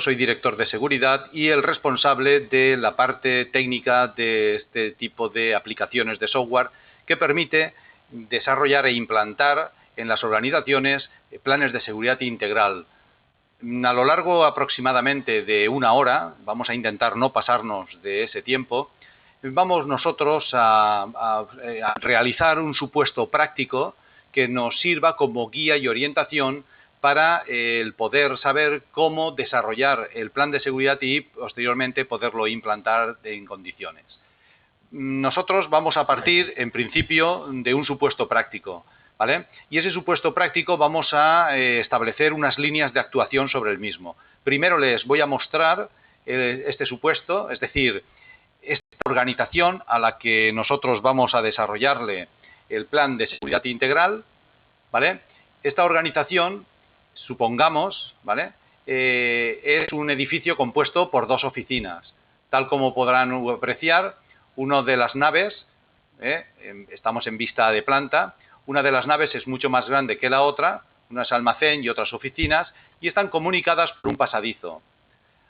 soy director de seguridad y el responsable de la parte técnica de este tipo de aplicaciones de software que permite desarrollar e implantar en las organizaciones planes de seguridad integral. A lo largo aproximadamente de una hora, vamos a intentar no pasarnos de ese tiempo, vamos nosotros a realizar un supuesto práctico que nos sirva como guía y orientación para el poder saber cómo desarrollar el plan de seguridad y posteriormente poderlo implantar en condiciones. Nosotros vamos a partir, en principio, de un supuesto práctico, ¿vale? Y ese supuesto práctico vamos a establecer unas líneas de actuación sobre el mismo. Primero les voy a mostrar este supuesto, es decir, esta organización a la que nosotros vamos a desarrollarle el plan de seguridad integral, ¿vale? Esta organización, supongamos, ¿vale? Es un edificio compuesto por dos oficinas. Tal como podrán apreciar, una de las naves, estamos en vista de planta, una de las naves es mucho más grande que la otra, una es almacén y otras oficinas, y están comunicadas por un pasadizo.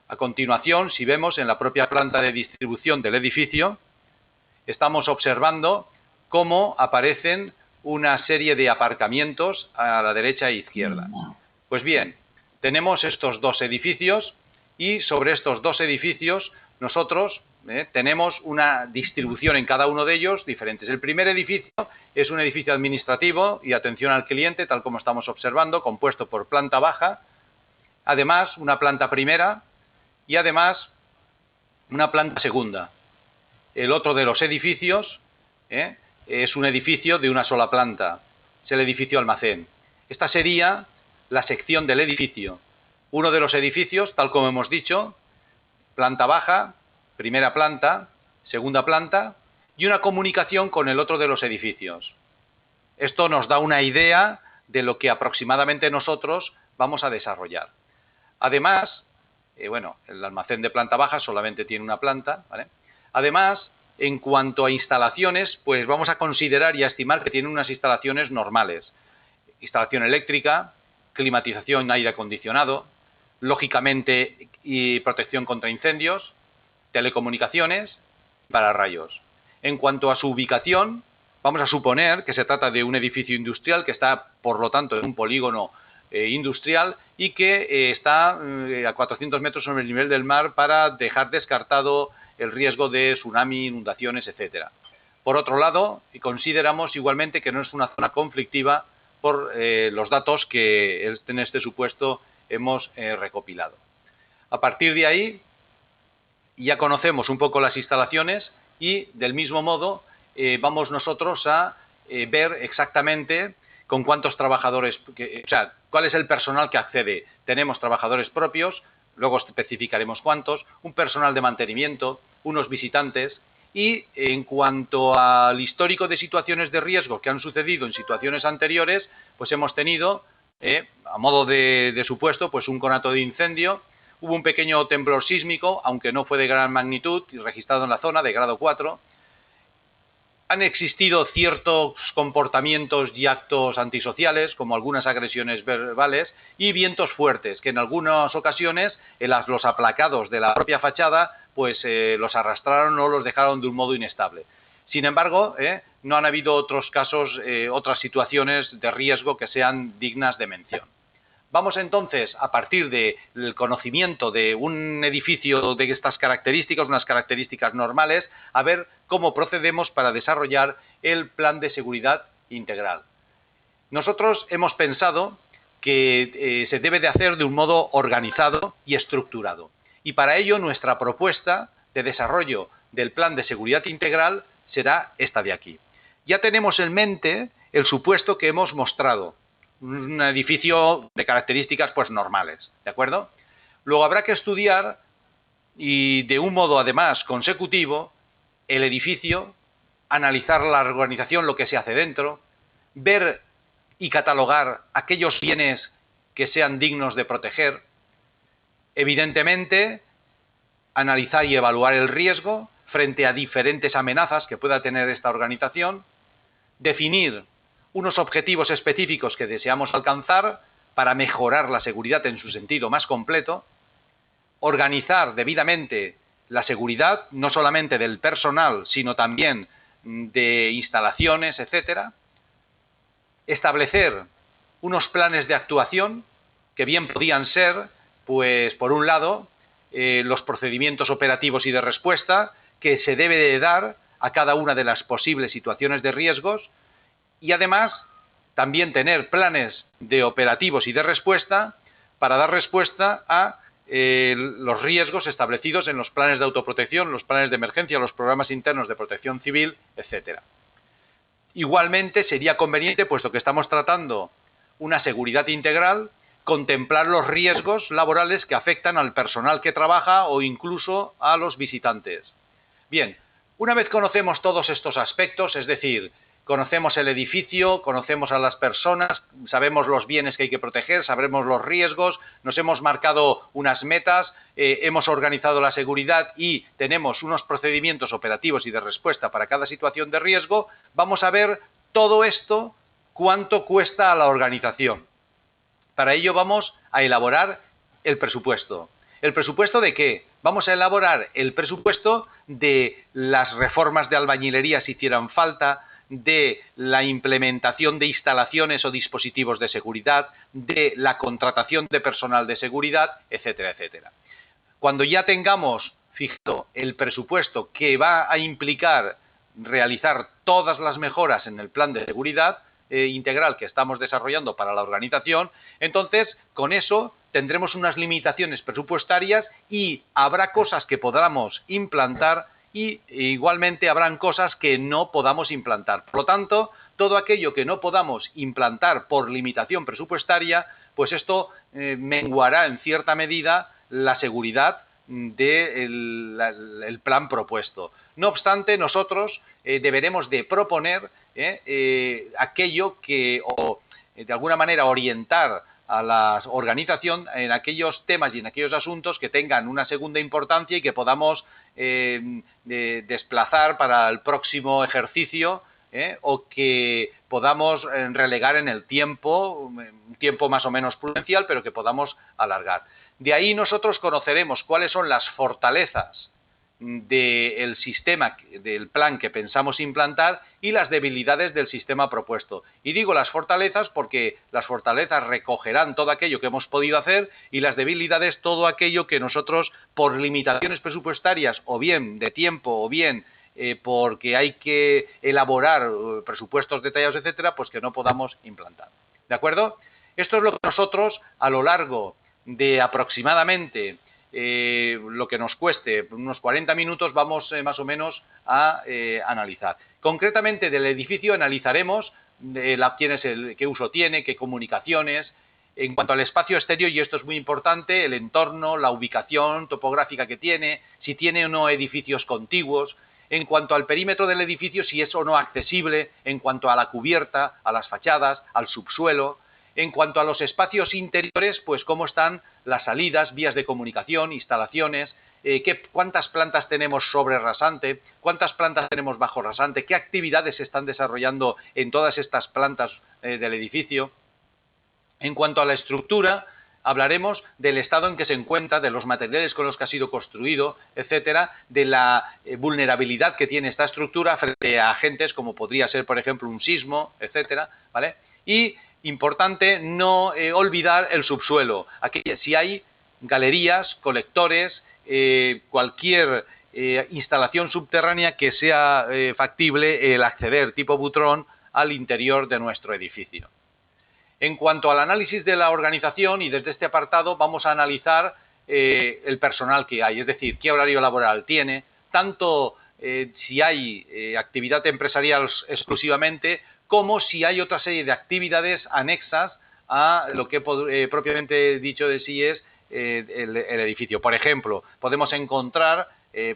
A continuación, si vemos en la propia planta de distribución del edificio, estamos observando cómo aparecen una serie de aparcamientos a la derecha e izquierda. Pues bien, tenemos estos dos edificios y sobre estos dos edificios nosotros tenemos una distribución en cada uno de ellos diferentes. El primer edificio es un edificio administrativo y atención al cliente, tal como estamos observando, compuesto por planta baja, además una planta primera y además una planta segunda. El otro de los edificios es un edificio de una sola planta, es el edificio almacén. Esta sería la sección del edificio. Uno de los edificios, tal como hemos dicho, planta baja, primera planta, segunda planta y una comunicación con el otro de los edificios. Esto nos da una idea de lo que aproximadamente nosotros vamos a desarrollar. Además, el almacén de planta baja solamente tiene una planta, ¿vale? Además, en cuanto a instalaciones, pues vamos a considerar y a estimar que tiene unas instalaciones normales. Instalación eléctrica, climatización, aire acondicionado, lógicamente y protección contra incendios, telecomunicaciones, pararrayos. En cuanto a su ubicación, vamos a suponer que se trata de un edificio industrial que está, por lo tanto, en un polígono industrial y que está a 400 metros sobre el nivel del mar para dejar descartado el riesgo de tsunami, inundaciones, etcétera. Por otro lado, consideramos igualmente que no es una zona conflictiva por los datos que en este supuesto hemos recopilado. A partir de ahí, ya conocemos un poco las instalaciones y, del mismo modo, vamos nosotros a ver exactamente con cuántos trabajadores, cuál es el personal que accede. Tenemos trabajadores propios, luego especificaremos cuántos, un personal de mantenimiento, unos visitantes y en cuanto al histórico de situaciones de riesgo que han sucedido en situaciones anteriores, pues hemos tenido, a modo de supuesto, pues un conato de incendio, hubo un pequeño temblor sísmico, aunque no fue de gran magnitud, registrado en la zona de grado 4, han existido ciertos comportamientos y actos antisociales, como algunas agresiones verbales, y vientos fuertes, que en algunas ocasiones los aplacados de la propia fachada pues los arrastraron o los dejaron de un modo inestable. Sin embargo, no han habido otros casos, otras situaciones de riesgo que sean dignas de mención. Vamos entonces, a partir del conocimiento de un edificio de estas características, unas características normales, a ver cómo procedemos para desarrollar el plan de seguridad integral. Nosotros hemos pensado que se debe de hacer de un modo organizado y estructurado. Y para ello nuestra propuesta de desarrollo del plan de seguridad integral será esta de aquí. Ya tenemos en mente el supuesto que hemos mostrado. Un edificio de características pues normales, ¿de acuerdo? Luego habrá que estudiar y de un modo además consecutivo el edificio, analizar la organización, lo que se hace dentro, ver y catalogar aquellos bienes que sean dignos de proteger, evidentemente analizar y evaluar el riesgo frente a diferentes amenazas que pueda tener esta organización, definir unos objetivos específicos que deseamos alcanzar para mejorar la seguridad en su sentido más completo organizar debidamente la seguridad, no solamente del personal, sino también de instalaciones, etcétera. Establecer unos planes de actuación que bien podían ser, pues, por un lado, los procedimientos operativos y de respuesta que se debe de dar a cada una de las posibles situaciones de riesgos y, además, también tener planes de operativos y de respuesta para dar respuesta a los riesgos establecidos en los planes de autoprotección, los planes de emergencia, los programas internos de protección civil, etcétera. Igualmente, sería conveniente, puesto que estamos tratando una seguridad integral, contemplar los riesgos laborales que afectan al personal que trabaja o incluso a los visitantes. Bien, una vez conocemos todos estos aspectos, es decir, conocemos el edificio, conocemos a las personas, sabemos los bienes que hay que proteger, sabremos los riesgos, nos hemos marcado unas metas, hemos organizado la seguridad y tenemos unos procedimientos operativos y de respuesta para cada situación de riesgo, vamos a ver todo esto, cuánto cuesta a la organización. Para ello vamos a elaborar el presupuesto. ¿El presupuesto de qué? Vamos a elaborar el presupuesto de las reformas de albañilería si hicieran falta, de la implementación de instalaciones o dispositivos de seguridad, de la contratación de personal de seguridad, etcétera, etcétera. Cuando ya tengamos fijado el presupuesto que va a implicar realizar todas las mejoras en el plan de seguridad integral que estamos desarrollando para la organización, entonces con eso tendremos unas limitaciones presupuestarias y habrá cosas que podamos implantar y igualmente habrán cosas que no podamos implantar. Por lo tanto, todo aquello que no podamos implantar por limitación presupuestaria, pues esto menguará en cierta medida la seguridad del plan propuesto. No obstante, nosotros deberemos de proponer aquello que, o de alguna manera orientar a la organización en aquellos temas y en aquellos asuntos que tengan una segunda importancia y que podamos desplazar para el próximo ejercicio o que podamos relegar en el tiempo, un tiempo más o menos prudencial, pero que podamos alargar. De ahí nosotros conoceremos cuáles son las fortalezas del sistema, del plan que pensamos implantar y las debilidades del sistema propuesto. Y digo las fortalezas porque las fortalezas recogerán todo aquello que hemos podido hacer y las debilidades todo aquello que nosotros, por limitaciones presupuestarias o bien de tiempo o bien porque hay que elaborar presupuestos detallados, etcétera, pues que no podamos implantar. ¿De acuerdo? Esto es lo que nosotros a lo largo de aproximadamente lo que nos cueste, unos 40 minutos, vamos más o menos a analizar. Concretamente del edificio analizaremos quién es qué uso tiene, qué comunicaciones. En cuanto al espacio exterior, y esto es muy importante, el entorno, la ubicación topográfica que tiene, si tiene o no edificios contiguos. En cuanto al perímetro del edificio, si es o no accesible, en cuanto a la cubierta, a las fachadas, al subsuelo. En cuanto a los espacios interiores, pues cómo están las salidas, vías de comunicación, instalaciones, cuántas plantas tenemos sobre rasante, cuántas plantas tenemos bajo rasante, qué actividades se están desarrollando en todas estas plantas del edificio. En cuanto a la estructura, hablaremos del estado en que se encuentra, de los materiales con los que ha sido construido, etcétera, de la vulnerabilidad que tiene esta estructura frente a agentes como podría ser, por ejemplo, un sismo, etcétera, ¿vale? Y importante no olvidar el subsuelo. Aquí, si hay galerías, colectores, cualquier instalación subterránea que sea factible el acceder tipo butrón al interior de nuestro edificio. En cuanto al análisis de la organización, y desde este apartado vamos a analizar el personal que hay, es decir, qué horario laboral tiene, tanto si hay actividad empresarial exclusivamente, como si hay otra serie de actividades anexas a lo que propiamente dicho de sí es el edificio. Por ejemplo, podemos encontrar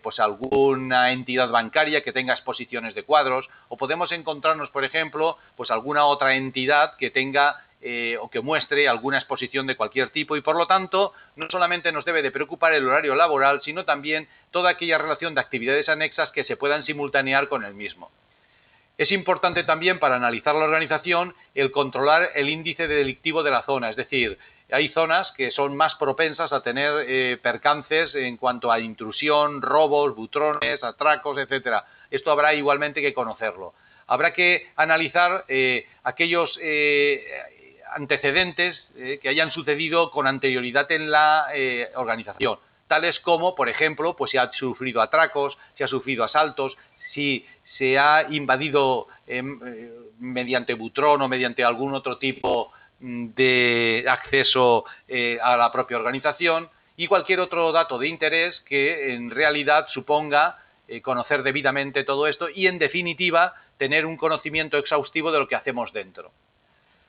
pues alguna entidad bancaria que tenga exposiciones de cuadros, o podemos encontrarnos, por ejemplo, pues alguna otra entidad que tenga o que muestre alguna exposición de cualquier tipo, y por lo tanto no solamente nos debe de preocupar el horario laboral, sino también toda aquella relación de actividades anexas que se puedan simultanear con el mismo. Es importante también para analizar la organización el controlar el índice delictivo de la zona, es decir, hay zonas que son más propensas a tener percances en cuanto a intrusión, robos, butrones, atracos, etcétera. Esto habrá igualmente que conocerlo. Habrá que analizar aquellos antecedentes que hayan sucedido con anterioridad en la organización, tales como, por ejemplo, pues si ha sufrido atracos, si ha sufrido asaltos, si se ha invadido mediante butrón o mediante algún otro tipo de acceso a la propia organización, y cualquier otro dato de interés que en realidad suponga conocer debidamente todo esto y, en definitiva, tener un conocimiento exhaustivo de lo que hacemos dentro.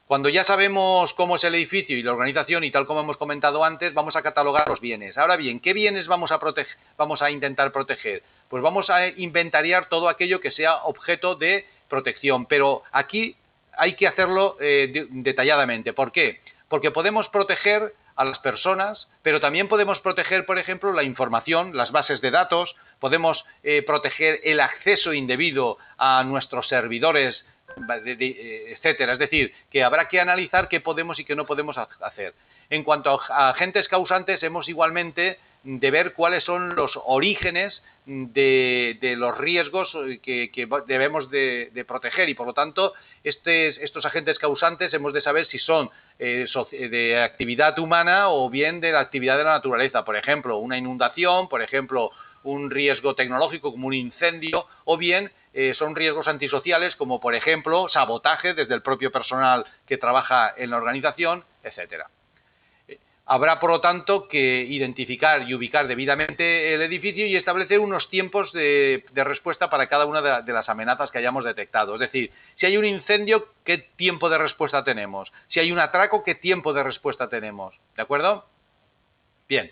Cuando ya sabemos cómo es el edificio y la organización, y tal como hemos comentado antes, vamos a catalogar los bienes. Ahora bien, ¿qué bienes vamos a intentar proteger? Pues vamos a inventariar todo aquello que sea objeto de protección, pero aquí hay que hacerlo detalladamente. ¿Por qué? Porque podemos proteger a las personas, pero también podemos proteger, por ejemplo, la información, las bases de datos, podemos proteger el acceso indebido a nuestros servidores, etcétera. Es decir, que habrá que analizar qué podemos y qué no podemos hacer. En cuanto a agentes causantes, hemos igualmente de ver cuáles son los orígenes de los riesgos que debemos de proteger, y por lo tanto estos agentes causantes hemos de saber si son de actividad humana o bien de la actividad de la naturaleza. Por ejemplo, una inundación, por ejemplo, un riesgo tecnológico como un incendio, o bien son riesgos antisociales como, por ejemplo, sabotaje desde el propio personal que trabaja en la organización, etcétera. Habrá, por lo tanto, que identificar y ubicar debidamente el edificio y establecer unos tiempos de respuesta para cada una de las amenazas que hayamos detectado. Es decir, si hay un incendio, ¿qué tiempo de respuesta tenemos? Si hay un atraco, ¿qué tiempo de respuesta tenemos? ¿De acuerdo? Bien.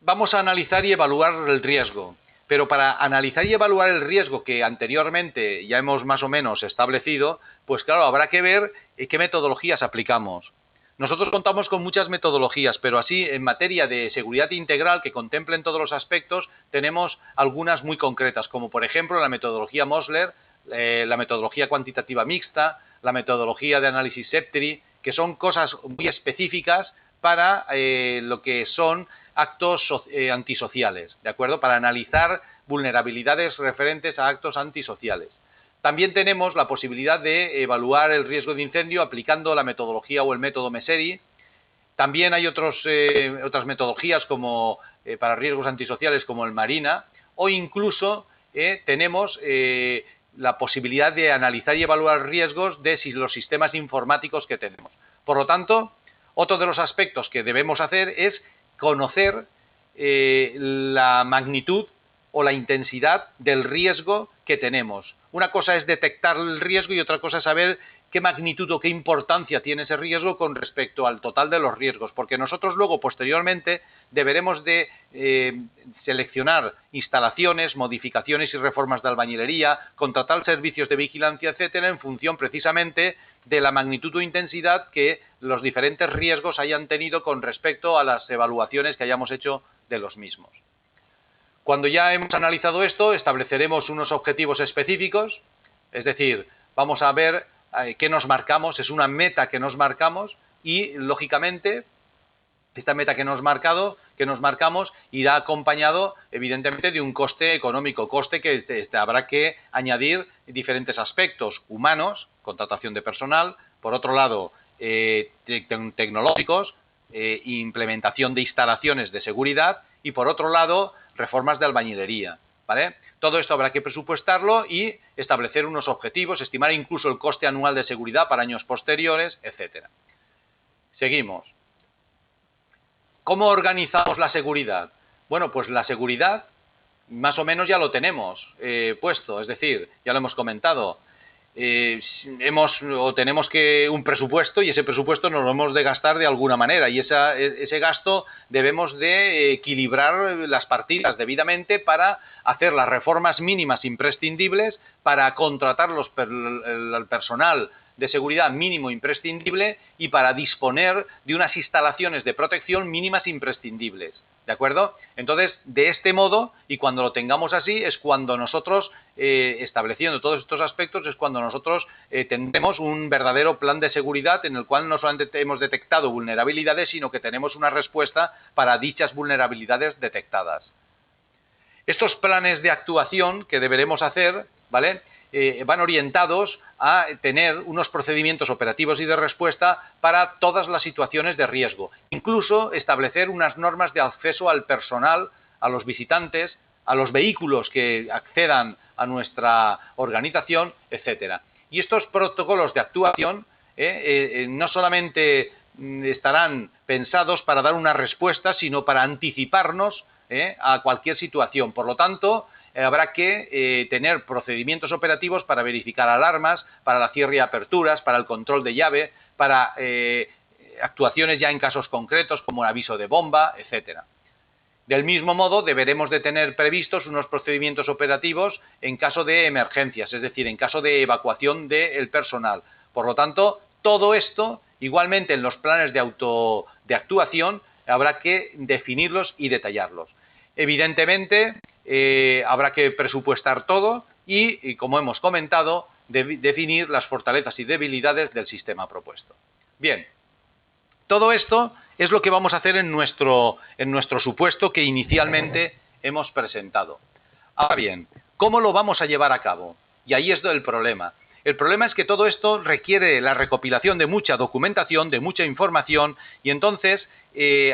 Vamos a analizar y evaluar el riesgo. Pero para analizar y evaluar el riesgo que anteriormente ya hemos más o menos establecido, pues claro, habrá que ver qué metodologías aplicamos. Nosotros contamos con muchas metodologías, pero así en materia de seguridad integral que contemplen todos los aspectos, tenemos algunas muy concretas, como por ejemplo la metodología Mosler, la metodología cuantitativa mixta, la metodología de análisis SEPTRI, que son cosas muy específicas para lo que son actos antisociales, ¿de acuerdo? Para analizar vulnerabilidades referentes a actos antisociales. También tenemos la posibilidad de evaluar el riesgo de incendio aplicando la metodología o el método Messeri. También hay otras metodologías como para riesgos antisociales como el Marina, o incluso tenemos la posibilidad de analizar y evaluar riesgos de los sistemas informáticos que tenemos. Por lo tanto, otro de los aspectos que debemos hacer es conocer la magnitud o la intensidad del riesgo que tenemos. Una cosa es detectar el riesgo y otra cosa es saber qué magnitud o qué importancia tiene ese riesgo con respecto al total de los riesgos, porque nosotros luego, posteriormente, deberemos de seleccionar instalaciones, modificaciones y reformas de albañilería, contratar servicios de vigilancia, etcétera, en función precisamente de la magnitud o intensidad que los diferentes riesgos hayan tenido con respecto a las evaluaciones que hayamos hecho de los mismos. Cuando ya hemos analizado esto, estableceremos unos objetivos específicos, es decir, vamos a ver qué nos marcamos, es una meta que nos marcamos y, lógicamente, esta meta que nos marcamos irá acompañado, evidentemente, de un coste económico, coste que habrá que añadir diferentes aspectos humanos, contratación de personal, por otro lado, tecnológicos, implementación de instalaciones de seguridad y, por otro lado, reformas de albañilería, ¿vale? Todo esto habrá que presupuestarlo y establecer unos objetivos, estimar incluso el coste anual de seguridad para años posteriores, etcétera. Seguimos. ¿Cómo organizamos la seguridad? Bueno, pues la seguridad más o menos ya lo tenemos puesto, es decir, ya lo hemos comentado. Tenemos un presupuesto y ese presupuesto nos lo hemos de gastar de alguna manera y ese gasto debemos de equilibrar las partidas debidamente para hacer las reformas mínimas imprescindibles, para contratar el personal de seguridad mínimo imprescindible y para disponer de unas instalaciones de protección mínimas imprescindibles. ¿De acuerdo? Entonces, de este modo, y cuando lo tengamos así, es cuando nosotros, estableciendo todos estos aspectos, es cuando nosotros tendremos un verdadero plan de seguridad en el cual no solamente hemos detectado vulnerabilidades, sino que tenemos una respuesta para dichas vulnerabilidades detectadas. Estos planes de actuación que deberemos hacer, ¿vale?, van orientados a tener unos procedimientos operativos y de respuesta para todas las situaciones de riesgo. Incluso establecer unas normas de acceso al personal, a los visitantes, a los vehículos que accedan a nuestra organización, etcétera. Y estos protocolos de actuación no solamente estarán pensados para dar una respuesta, sino para anticiparnos a cualquier situación. Por lo tanto, habrá que tener procedimientos operativos para verificar alarmas, para la cierre y aperturas, para el control de llave, para actuaciones ya en casos concretos como el aviso de bomba, etcétera. Del mismo modo, deberemos de tener previstos unos procedimientos operativos en caso de emergencias, es decir, en caso de evacuación del personal. Por lo tanto, todo esto, igualmente en los planes de actuación, habrá que definirlos y detallarlos. Evidentemente, habrá que presupuestar todo y, como hemos comentado, definir las fortalezas y debilidades del sistema propuesto. Bien, todo esto es lo que vamos a hacer en nuestro supuesto que inicialmente hemos presentado. Ahora bien, ¿cómo lo vamos a llevar a cabo? Y ahí es el problema. El problema es que todo esto requiere la recopilación de mucha documentación, de mucha información, y entonces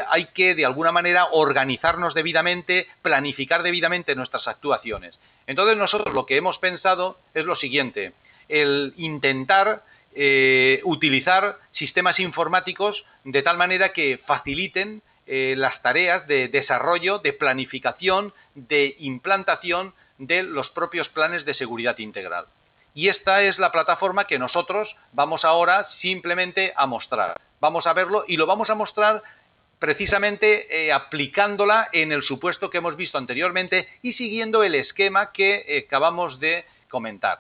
hay que, de alguna manera, organizarnos debidamente, planificar debidamente nuestras actuaciones. Entonces nosotros lo que hemos pensado es lo siguiente: el intentar utilizar sistemas informáticos de tal manera que faciliten las tareas de desarrollo, de planificación, de implantación de los propios planes de seguridad integral. Y esta es la plataforma que nosotros vamos ahora simplemente a mostrar. Vamos a verlo y lo vamos a mostrar precisamente aplicándola en el supuesto que hemos visto anteriormente y siguiendo el esquema que acabamos de comentar.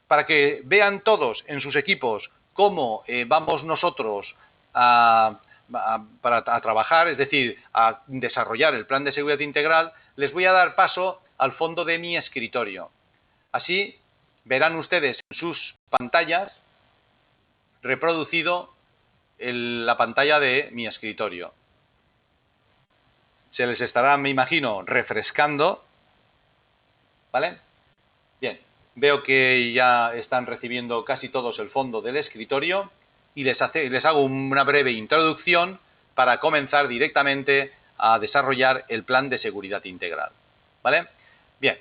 Para que vean todos en sus equipos cómo vamos nosotros a trabajar, es decir, a desarrollar el plan de seguridad integral, les voy a dar paso al fondo de mi escritorio. Así verán ustedes en sus pantallas reproducido la pantalla de mi escritorio. Se les estará, me imagino, refrescando, ¿vale? Bien, veo que ya están recibiendo casi todos el fondo del escritorio y les hago una breve introducción para comenzar directamente a desarrollar el plan de seguridad integral, ¿vale? Bien.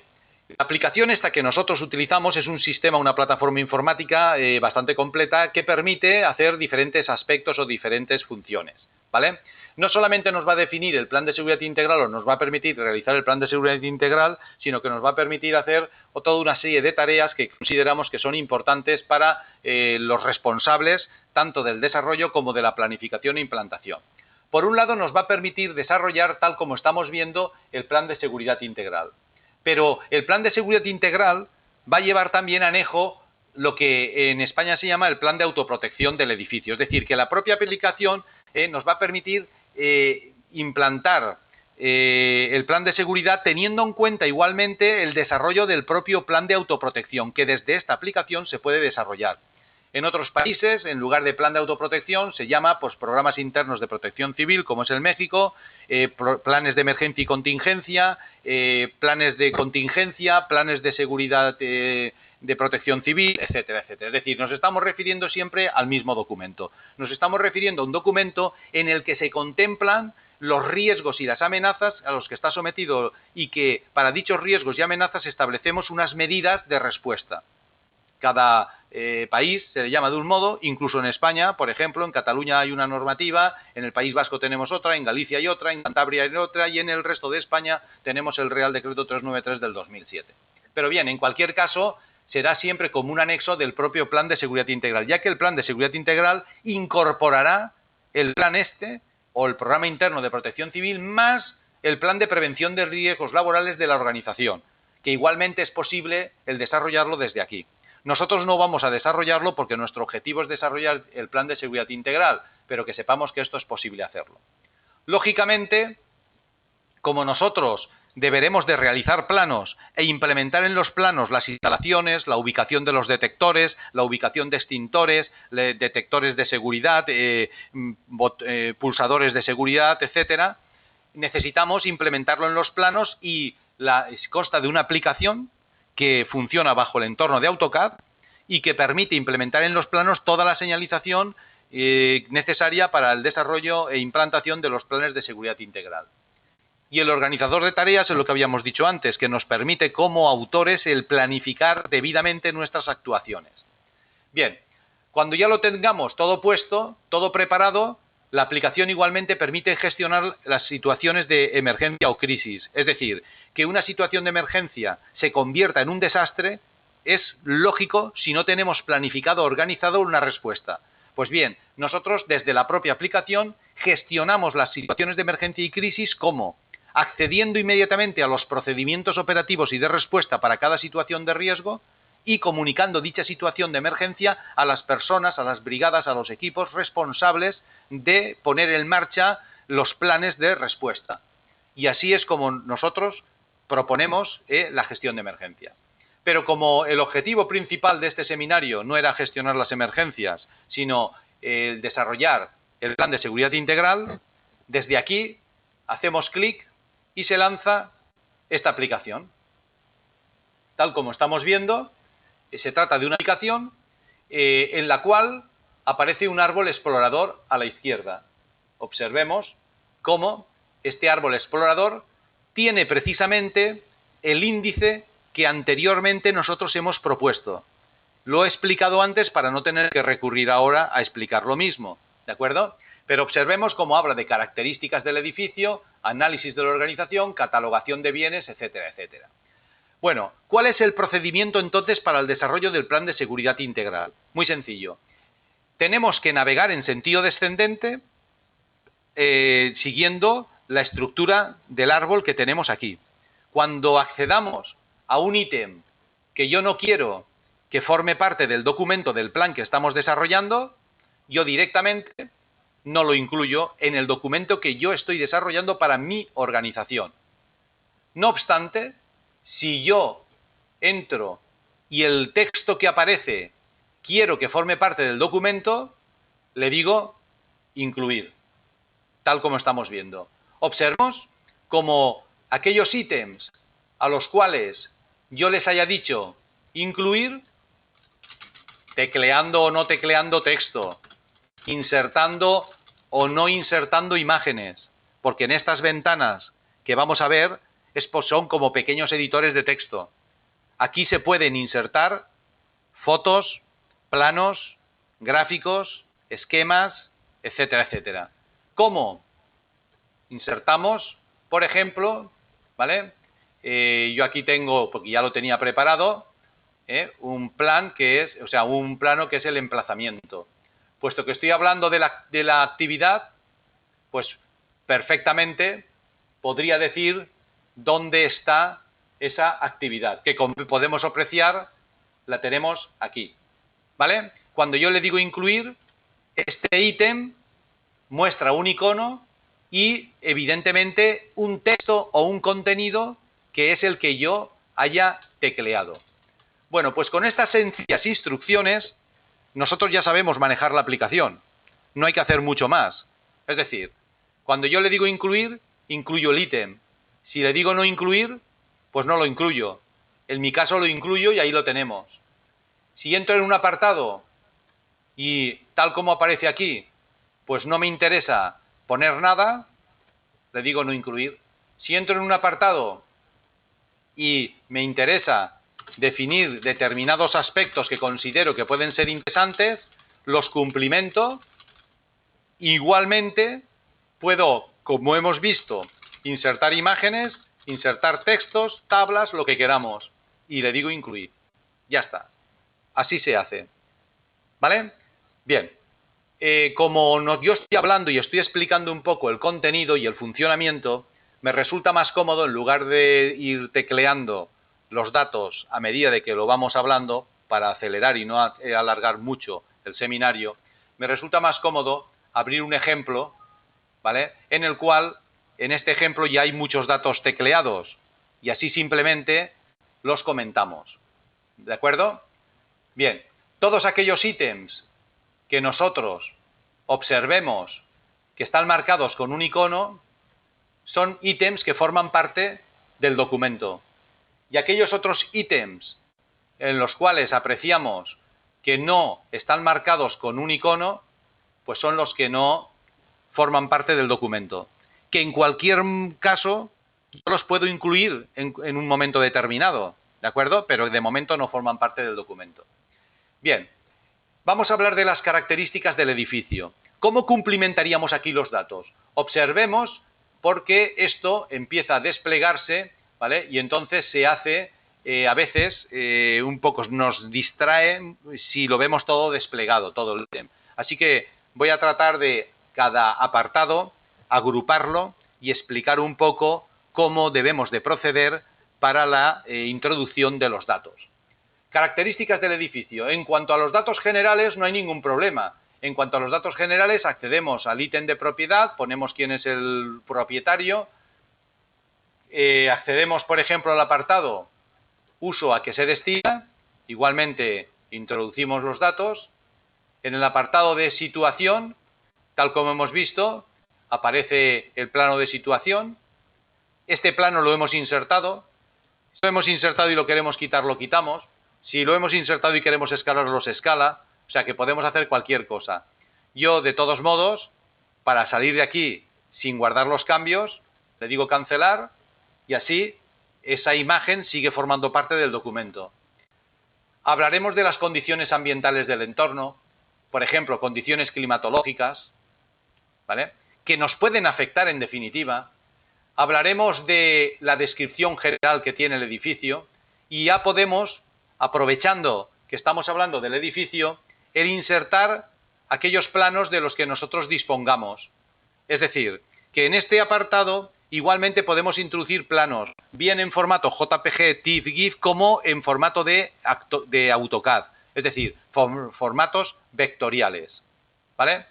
La aplicación esta que nosotros utilizamos es un sistema, una plataforma informática bastante completa que permite hacer diferentes aspectos o diferentes funciones, ¿vale? No solamente nos va a definir el plan de seguridad integral o nos va a permitir realizar el plan de seguridad integral, sino que nos va a permitir hacer toda una serie de tareas que consideramos que son importantes para los responsables tanto del desarrollo como de la planificación e implantación. Por un lado, nos va a permitir desarrollar, tal como estamos viendo, el plan de seguridad integral. Pero el plan de seguridad integral va a llevar también anejo lo que en España se llama el plan de autoprotección del edificio. Es decir, que la propia aplicación nos va a permitir implantar el plan de seguridad teniendo en cuenta igualmente el desarrollo del propio plan de autoprotección, que desde esta aplicación se puede desarrollar. En otros países, en lugar de plan de autoprotección, se llama pues programas internos de protección civil, como es el México, planes de emergencia y contingencia, planes de contingencia, planes de seguridad de protección civil, etcétera, etcétera. Es decir, nos estamos refiriendo siempre al mismo documento. Nos estamos refiriendo a un documento en el que se contemplan los riesgos y las amenazas a los que está sometido y que para dichos riesgos y amenazas establecemos unas medidas de respuesta. Cada país se le llama de un modo, incluso en España, por ejemplo, en Cataluña hay una normativa, en el País Vasco tenemos otra, en Galicia hay otra, en Cantabria hay otra y en el resto de España tenemos el Real Decreto 393 del 2007. Pero bien, en cualquier caso, será siempre como un anexo del propio Plan de Seguridad Integral, ya que el Plan de Seguridad Integral incorporará el plan o el Programa Interno de Protección Civil más el Plan de Prevención de Riesgos Laborales de la organización, que igualmente es posible el desarrollarlo desde aquí. Nosotros no vamos a desarrollarlo porque nuestro objetivo es desarrollar el plan de seguridad integral, pero que sepamos que esto es posible hacerlo. Lógicamente, como nosotros deberemos de realizar planos e implementar en los planos las instalaciones, la ubicación de los detectores, la ubicación de extintores, detectores de seguridad, pulsadores de seguridad, etcétera, necesitamos implementarlo en los planos y consta de una aplicación que funciona bajo el entorno de AutoCAD y que permite implementar en los planos toda la señalización necesaria para el desarrollo e implantación de los planes de seguridad integral. Y el organizador de tareas es lo que habíamos dicho antes, que nos permite como autores el planificar debidamente nuestras actuaciones. Bien, cuando ya lo tengamos todo puesto, todo preparado, la aplicación igualmente permite gestionar las situaciones de emergencia o crisis. Es decir, que una situación de emergencia se convierta en un desastre es lógico si no tenemos planificado o organizado una respuesta. Pues bien, nosotros desde la propia aplicación gestionamos las situaciones de emergencia y crisis como accediendo inmediatamente a los procedimientos operativos y de respuesta para cada situación de riesgo y comunicando dicha situación de emergencia a las personas, a las brigadas, a los equipos responsables de poner en marcha los planes de respuesta. Y así es como nosotros proponemos la gestión de emergencia. Pero como el objetivo principal de este seminario no era gestionar las emergencias, sino desarrollar el plan de seguridad integral, desde aquí hacemos clic y se lanza esta aplicación. Tal como estamos viendo, se trata de una aplicación en la cual aparece un árbol explorador a la izquierda. Observemos cómo este árbol explorador tiene precisamente el índice que anteriormente nosotros hemos propuesto. Lo he explicado antes para no tener que recurrir ahora a explicar lo mismo, ¿de acuerdo? Pero observemos cómo habla de características del edificio, análisis de la organización, catalogación de bienes, etcétera, etcétera. Bueno, ¿cuál es el procedimiento entonces para el desarrollo del plan de seguridad integral? Muy sencillo. Tenemos que navegar en sentido descendente siguiendo la estructura del árbol que tenemos aquí. Cuando accedamos a un ítem que yo no quiero que forme parte del documento del plan que estamos desarrollando, yo directamente no lo incluyo en el documento que yo estoy desarrollando para mi organización. No obstante, si yo entro y el texto que aparece quiero que forme parte del documento, le digo incluir, tal como estamos viendo. Observemos como aquellos ítems a los cuales yo les haya dicho incluir, tecleando o no tecleando texto, insertando o no insertando imágenes, porque en estas ventanas que vamos a ver son como pequeños editores de texto. Aquí se pueden insertar fotos, planos, gráficos, esquemas, etcétera, etcétera. ¿Cómo? Insertamos, por ejemplo, ¿vale? Yo aquí tengo, porque ya lo tenía preparado, un plan que es, un plano que es el emplazamiento. Puesto que estoy hablando de la actividad, pues perfectamente podría decir dónde está esa actividad, que como podemos apreciar, la tenemos aquí, ¿vale? Cuando yo le digo incluir, este ítem muestra un icono y, evidentemente, un texto o un contenido que es el que yo haya tecleado. Bueno, pues con estas sencillas instrucciones, nosotros ya sabemos manejar la aplicación. No hay que hacer mucho más. Es decir, cuando yo le digo incluir, incluyo el ítem. Si le digo no incluir, pues no lo incluyo. En mi caso lo incluyo y ahí lo tenemos. Si entro en un apartado y tal como aparece aquí, pues no me interesa poner nada, le digo no incluir. Si entro en un apartado y me interesa definir determinados aspectos que considero que pueden ser interesantes, los cumplimento. Igualmente, puedo, como hemos visto, insertar imágenes, insertar textos, tablas, lo que queramos. Y le digo incluir. Ya está. Así se hace. ¿Vale? Bien. Como yo estoy hablando y estoy explicando un poco el contenido y el funcionamiento, me resulta más cómodo, en lugar de ir tecleando los datos a medida de que lo vamos hablando, para acelerar y no alargar mucho el seminario, me resulta más cómodo abrir un ejemplo, ¿vale?, en el cual, en este ejemplo ya hay muchos datos tecleados y así simplemente los comentamos. ¿De acuerdo? Bien, todos aquellos ítems que nosotros observemos que están marcados con un icono son ítems que forman parte del documento. Y aquellos otros ítems en los cuales apreciamos que no están marcados con un icono, pues son los que no forman parte del documento. Que en cualquier caso yo los puedo incluir en un momento determinado, ¿de acuerdo? Pero de momento no forman parte del documento. Bien, vamos a hablar de las características del edificio. ¿Cómo cumplimentaríamos aquí los datos? Observemos porque esto empieza a desplegarse, ¿vale? Y entonces se hace, a veces, un poco nos distrae si lo vemos todo desplegado, todo el ítem. Así que voy a tratar de cada apartado agruparlo y explicar un poco cómo debemos de proceder para la introducción de los datos. Características del edificio. En cuanto a los datos generales no hay ningún problema. En cuanto a los datos generales accedemos al ítem de propiedad, ponemos quién es el propietario, accedemos por ejemplo al apartado uso a que se destina, igualmente introducimos los datos. En el apartado de situación, tal como hemos visto, aparece el plano de situación. Este plano lo hemos insertado. Si lo hemos insertado y lo queremos quitar, lo quitamos. Si lo hemos insertado y queremos escalarlo, se escala. O sea que podemos hacer cualquier cosa. Yo, de todos modos, para salir de aquí sin guardar los cambios, le digo cancelar y así esa imagen sigue formando parte del documento. Hablaremos de las condiciones ambientales del entorno, por ejemplo, condiciones climatológicas, ¿vale?, que nos pueden afectar en definitiva. Hablaremos de la descripción general que tiene el edificio y ya podemos, aprovechando que estamos hablando del edificio, el insertar aquellos planos de los que nosotros dispongamos. Es decir, que en este apartado igualmente podemos introducir planos, bien en formato JPG, TIFF, GIF, como en formato de AutoCAD. Es decir, formatos vectoriales. ¿Vale?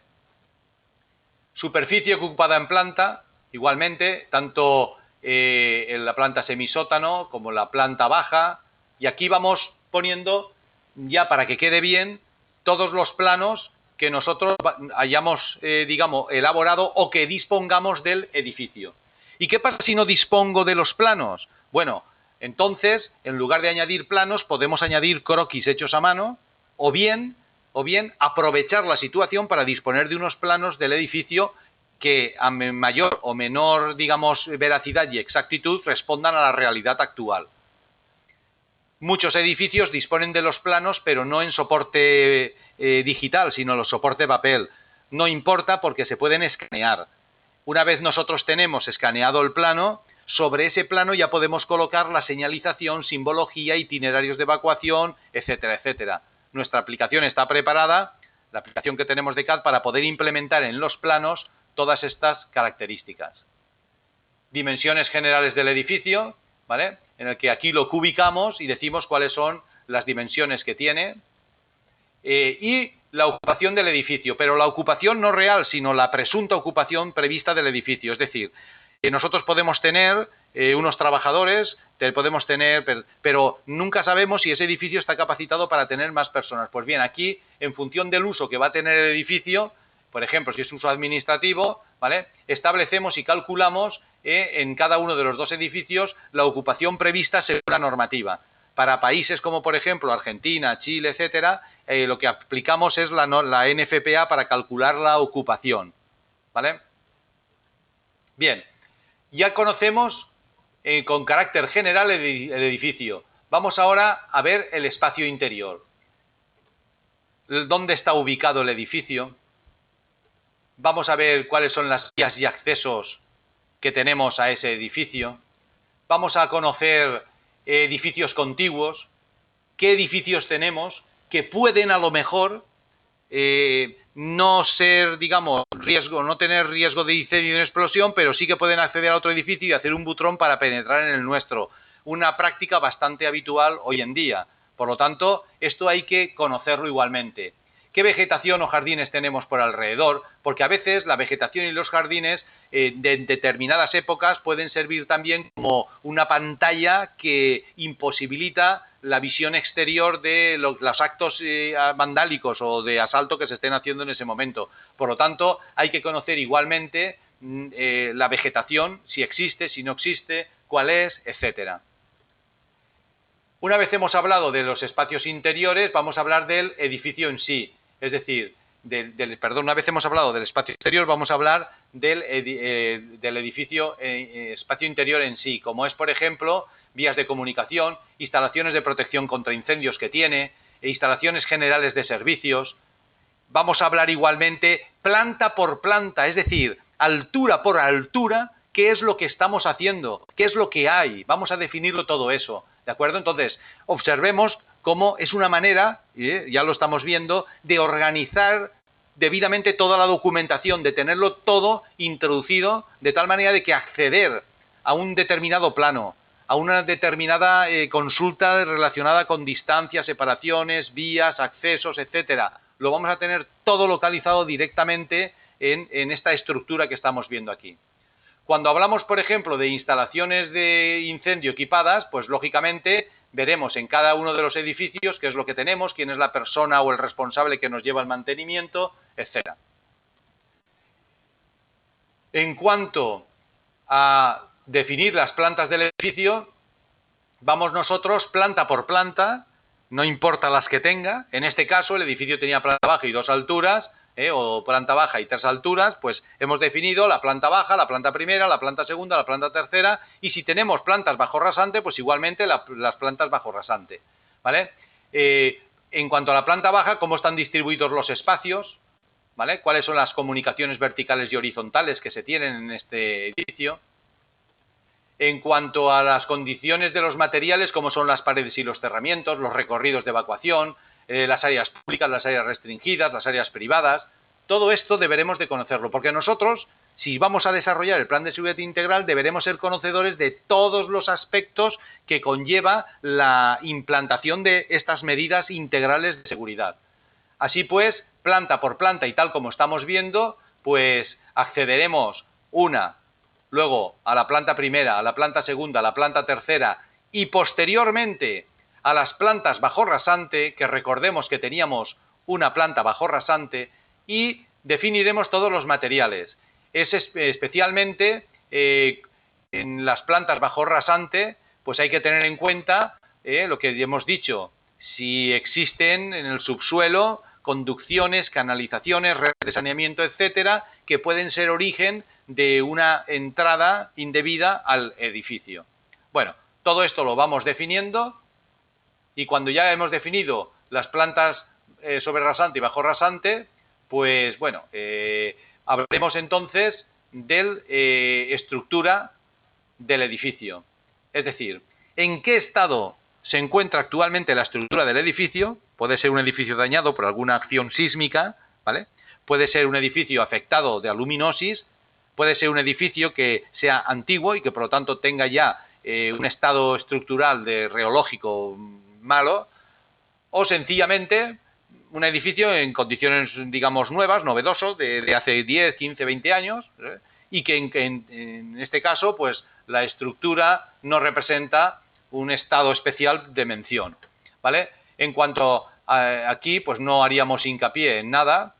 Superficie ocupada en planta, igualmente, tanto en la planta semisótano como en la planta baja. Y aquí vamos poniendo, ya para que quede bien, todos los planos que nosotros hayamos, digamos, elaborado o que dispongamos del edificio. ¿Y qué pasa si no dispongo de los planos? Bueno, entonces, en lugar de añadir planos, podemos añadir croquis hechos a mano, o bien aprovechar la situación para disponer de unos planos del edificio que a mayor o menor, digamos, veracidad y exactitud respondan a la realidad actual. Muchos edificios disponen de los planos, pero no en soporte digital, sino en soporte papel. No importa porque se pueden escanear. Una vez nosotros tenemos escaneado el plano, sobre ese plano ya podemos colocar la señalización, simbología, itinerarios de evacuación, etcétera, etcétera. Nuestra aplicación está preparada, la aplicación que tenemos de CAD, para poder implementar en los planos todas estas características. Dimensiones generales del edificio, ¿vale?, en el que aquí lo ubicamos y decimos cuáles son las dimensiones que tiene. Y la ocupación del edificio, pero la ocupación no real, sino la presunta ocupación prevista del edificio. Es decir, nosotros podemos tener unos trabajadores, podemos tener, pero nunca sabemos si ese edificio está capacitado para tener más personas. Pues bien, aquí, en función del uso que va a tener el edificio, por ejemplo, si es uso administrativo, ¿vale?, establecemos y calculamos en cada uno de los dos edificios la ocupación prevista según la normativa. Para países como, por ejemplo, Argentina, Chile, etcétera, lo que aplicamos es la NFPA para calcular la ocupación. ¿Vale? Bien, ya conocemos con carácter general el edificio. Vamos ahora a ver el espacio interior. ¿Dónde está ubicado el edificio? Vamos a ver cuáles son las vías y accesos que tenemos a ese edificio. Vamos a conocer edificios contiguos, qué edificios tenemos que pueden a lo mejor no ser, digamos, no tener riesgo de incendio y de explosión, pero sí que pueden acceder a otro edificio y hacer un butrón para penetrar en el nuestro. Una práctica bastante habitual hoy en día. Por lo tanto, esto hay que conocerlo igualmente. ¿Qué vegetación o jardines tenemos por alrededor? Porque a veces la vegetación y los jardines de determinadas épocas pueden servir también como una pantalla que imposibilita la visión exterior de los actos vandálicos o de asalto que se estén haciendo en ese momento. Por lo tanto, hay que conocer igualmente la vegetación, si existe, si no existe, cuál es, etcétera. Una vez hemos hablado de los espacios interiores, vamos a hablar del edificio en sí. Es decir, una vez hemos hablado del espacio exterior, vamos a hablar del edificio, espacio interior en sí, como es, por ejemplo, vías de comunicación, instalaciones de protección contra incendios que tiene, instalaciones generales de servicios. Vamos a hablar igualmente planta por planta, es decir, altura por altura, qué es lo que estamos haciendo, qué es lo que hay. Vamos a definirlo todo eso, ¿de acuerdo? Entonces, observemos cómo es una manera, ya lo estamos viendo, de organizar debidamente toda la documentación, de tenerlo todo introducido, de tal manera de que acceder a un determinado plano, a una determinada consulta relacionada con distancias, separaciones, vías, accesos, etcétera, lo vamos a tener todo localizado directamente en esta estructura que estamos viendo aquí. Cuando hablamos, por ejemplo, de instalaciones de incendio equipadas, pues lógicamente veremos en cada uno de los edificios qué es lo que tenemos, quién es la persona o el responsable que nos lleva el mantenimiento, etcétera. En cuanto a definir las plantas del edificio, vamos nosotros planta por planta, no importa las que tenga. En este caso el edificio tenía planta baja y 2 alturas, o planta baja y 3 alturas, pues hemos definido la planta baja, la planta primera, la planta segunda, la planta tercera, y si tenemos plantas bajo rasante, pues igualmente las plantas bajo rasante, ¿vale? En cuanto a la planta baja, ¿cómo están distribuidos los espacios? ¿Vale? ¿Cuáles son las comunicaciones verticales y horizontales que se tienen en este edificio? En cuanto a las condiciones de los materiales, como son las paredes y los cerramientos, los recorridos de evacuación, las áreas públicas, las áreas restringidas, las áreas privadas, todo esto deberemos de conocerlo, porque nosotros, si vamos a desarrollar el plan de seguridad integral, deberemos ser conocedores de todos los aspectos que conlleva la implantación de estas medidas integrales de seguridad. Así pues, planta por planta y tal como estamos viendo, pues accederemos luego a la planta primera, a la planta segunda, a la planta tercera y posteriormente a las plantas bajo rasante, que recordemos que teníamos una planta bajo rasante, y definiremos todos los materiales. Es especialmente en las plantas bajo rasante, pues hay que tener en cuenta lo que hemos dicho, si existen en el subsuelo conducciones, canalizaciones, redes de saneamiento, etcétera, que pueden ser origen de una entrada indebida al edificio. Bueno, todo esto lo vamos definiendo y cuando ya hemos definido las plantas sobre rasante y bajo rasante, pues bueno, hablaremos entonces de estructura del edificio. Es decir, ¿en qué estado se encuentra actualmente la estructura del edificio? Puede ser un edificio dañado por alguna acción sísmica, ¿vale? Puede ser un edificio afectado de aluminosis, puede ser un edificio que sea antiguo y que por lo tanto tenga ya un estado estructural de reológico malo, o sencillamente un edificio en condiciones, digamos, nuevas, novedoso, de hace 10, 15, 20 años, y que en este caso, pues la estructura no representa un estado especial de mención, ¿vale? En cuanto a aquí, pues no haríamos hincapié en nada,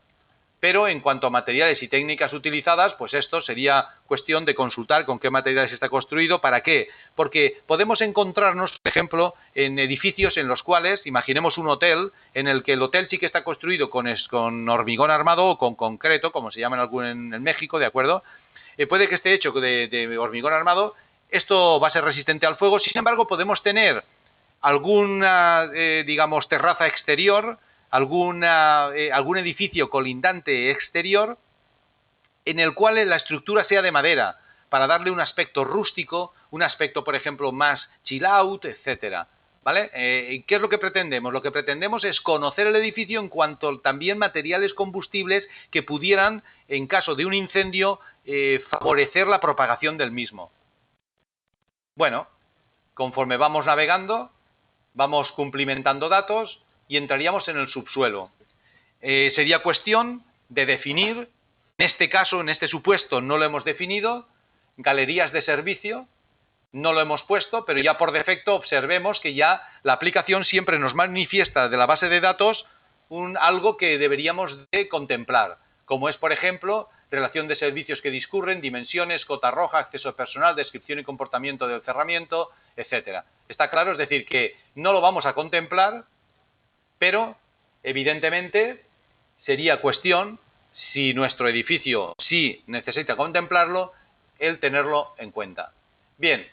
pero en cuanto a materiales y técnicas utilizadas, pues esto sería cuestión de consultar con qué materiales está construido, ¿para qué? Porque podemos encontrarnos, por ejemplo, en edificios en los cuales, imaginemos un hotel, en el que el hotel sí que está construido con hormigón armado o con concreto, como se llama en México, ¿de acuerdo? Puede que esté hecho de hormigón armado, esto va a ser resistente al fuego, sin embargo podemos tener alguna, digamos, terraza exterior, algún edificio colindante exterior en el cual la estructura sea de madera, para darle un aspecto rústico, un aspecto, por ejemplo, más chill out, etcétera, ¿vale? ¿Qué es lo que pretendemos? Lo que pretendemos es conocer el edificio en cuanto también materiales combustibles que pudieran, en caso de un incendio, favorecer la propagación del mismo. Bueno, conforme vamos navegando, vamos cumplimentando datos y entraríamos en el subsuelo. Sería cuestión de definir, en este caso, en este supuesto no lo hemos definido, galerías de servicio, no lo hemos puesto, pero ya por defecto observemos que ya la aplicación siempre nos manifiesta de la base de datos algo que deberíamos de contemplar, como es, por ejemplo, relación de servicios que discurren, dimensiones, cota roja, acceso personal, descripción y comportamiento del cerramiento, etcétera. ¿Está claro? Es decir, que no lo vamos a contemplar, pero evidentemente sería cuestión, si nuestro edificio sí necesita contemplarlo, el tenerlo en cuenta. Bien,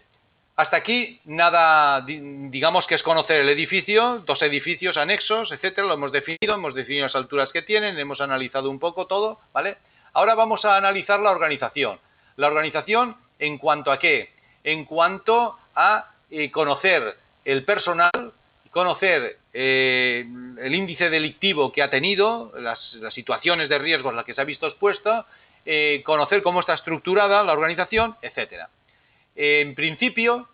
hasta aquí nada, digamos que es conocer el edificio, dos edificios anexos, etcétera, lo hemos definido las alturas que tienen, hemos analizado un poco todo, ¿vale? Ahora vamos a analizar la organización. La organización, ¿en cuanto a qué? En cuanto a conocer el personal, conocer el índice delictivo que ha tenido, las situaciones de riesgo en las que se ha visto expuesta, conocer cómo está estructurada la organización, etcétera. En principio,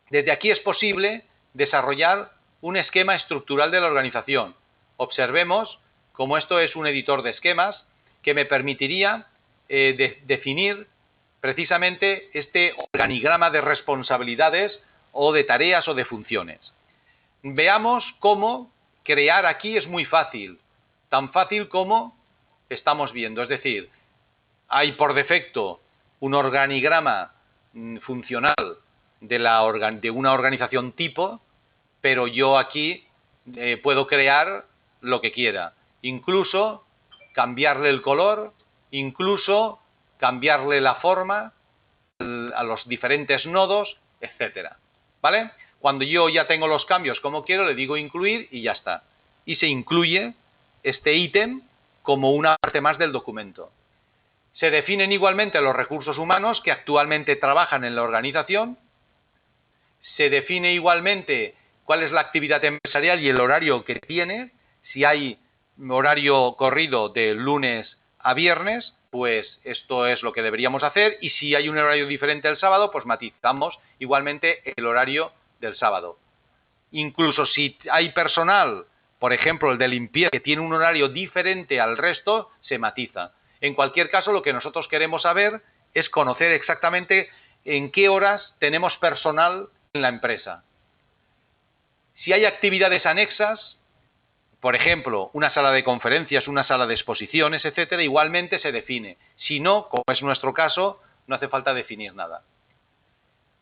desde aquí es posible desarrollar un esquema estructural de la organización. Observemos cómo esto es un editor de esquemas que me permitiría definir precisamente este organigrama de responsabilidades o de tareas o de funciones. Veamos cómo crear aquí es muy fácil, tan fácil como estamos viendo. Es decir, hay por defecto un organigrama funcional de una organización tipo, pero yo aquí puedo crear lo que quiera, incluso cambiarle el color, incluso cambiarle la forma a los diferentes nodos, etcétera, ¿vale? Cuando yo ya tengo los cambios como quiero, le digo incluir y ya está. Y se incluye este ítem como una parte más del documento. Se definen igualmente los recursos humanos que actualmente trabajan en la organización. Se define igualmente cuál es la actividad empresarial y el horario que tiene. Si hay horario corrido de lunes a viernes, pues esto es lo que deberíamos hacer. Y si hay un horario diferente el sábado, pues matizamos igualmente el horario del sábado. Incluso si hay personal, por ejemplo, el de limpieza, que tiene un horario diferente al resto, se matiza. En cualquier caso, lo que nosotros queremos saber es conocer exactamente en qué horas tenemos personal en la empresa. Si hay actividades anexas, por ejemplo, una sala de conferencias, una sala de exposiciones, etcétera, igualmente se define. Si no, como es nuestro caso, no hace falta definir nada.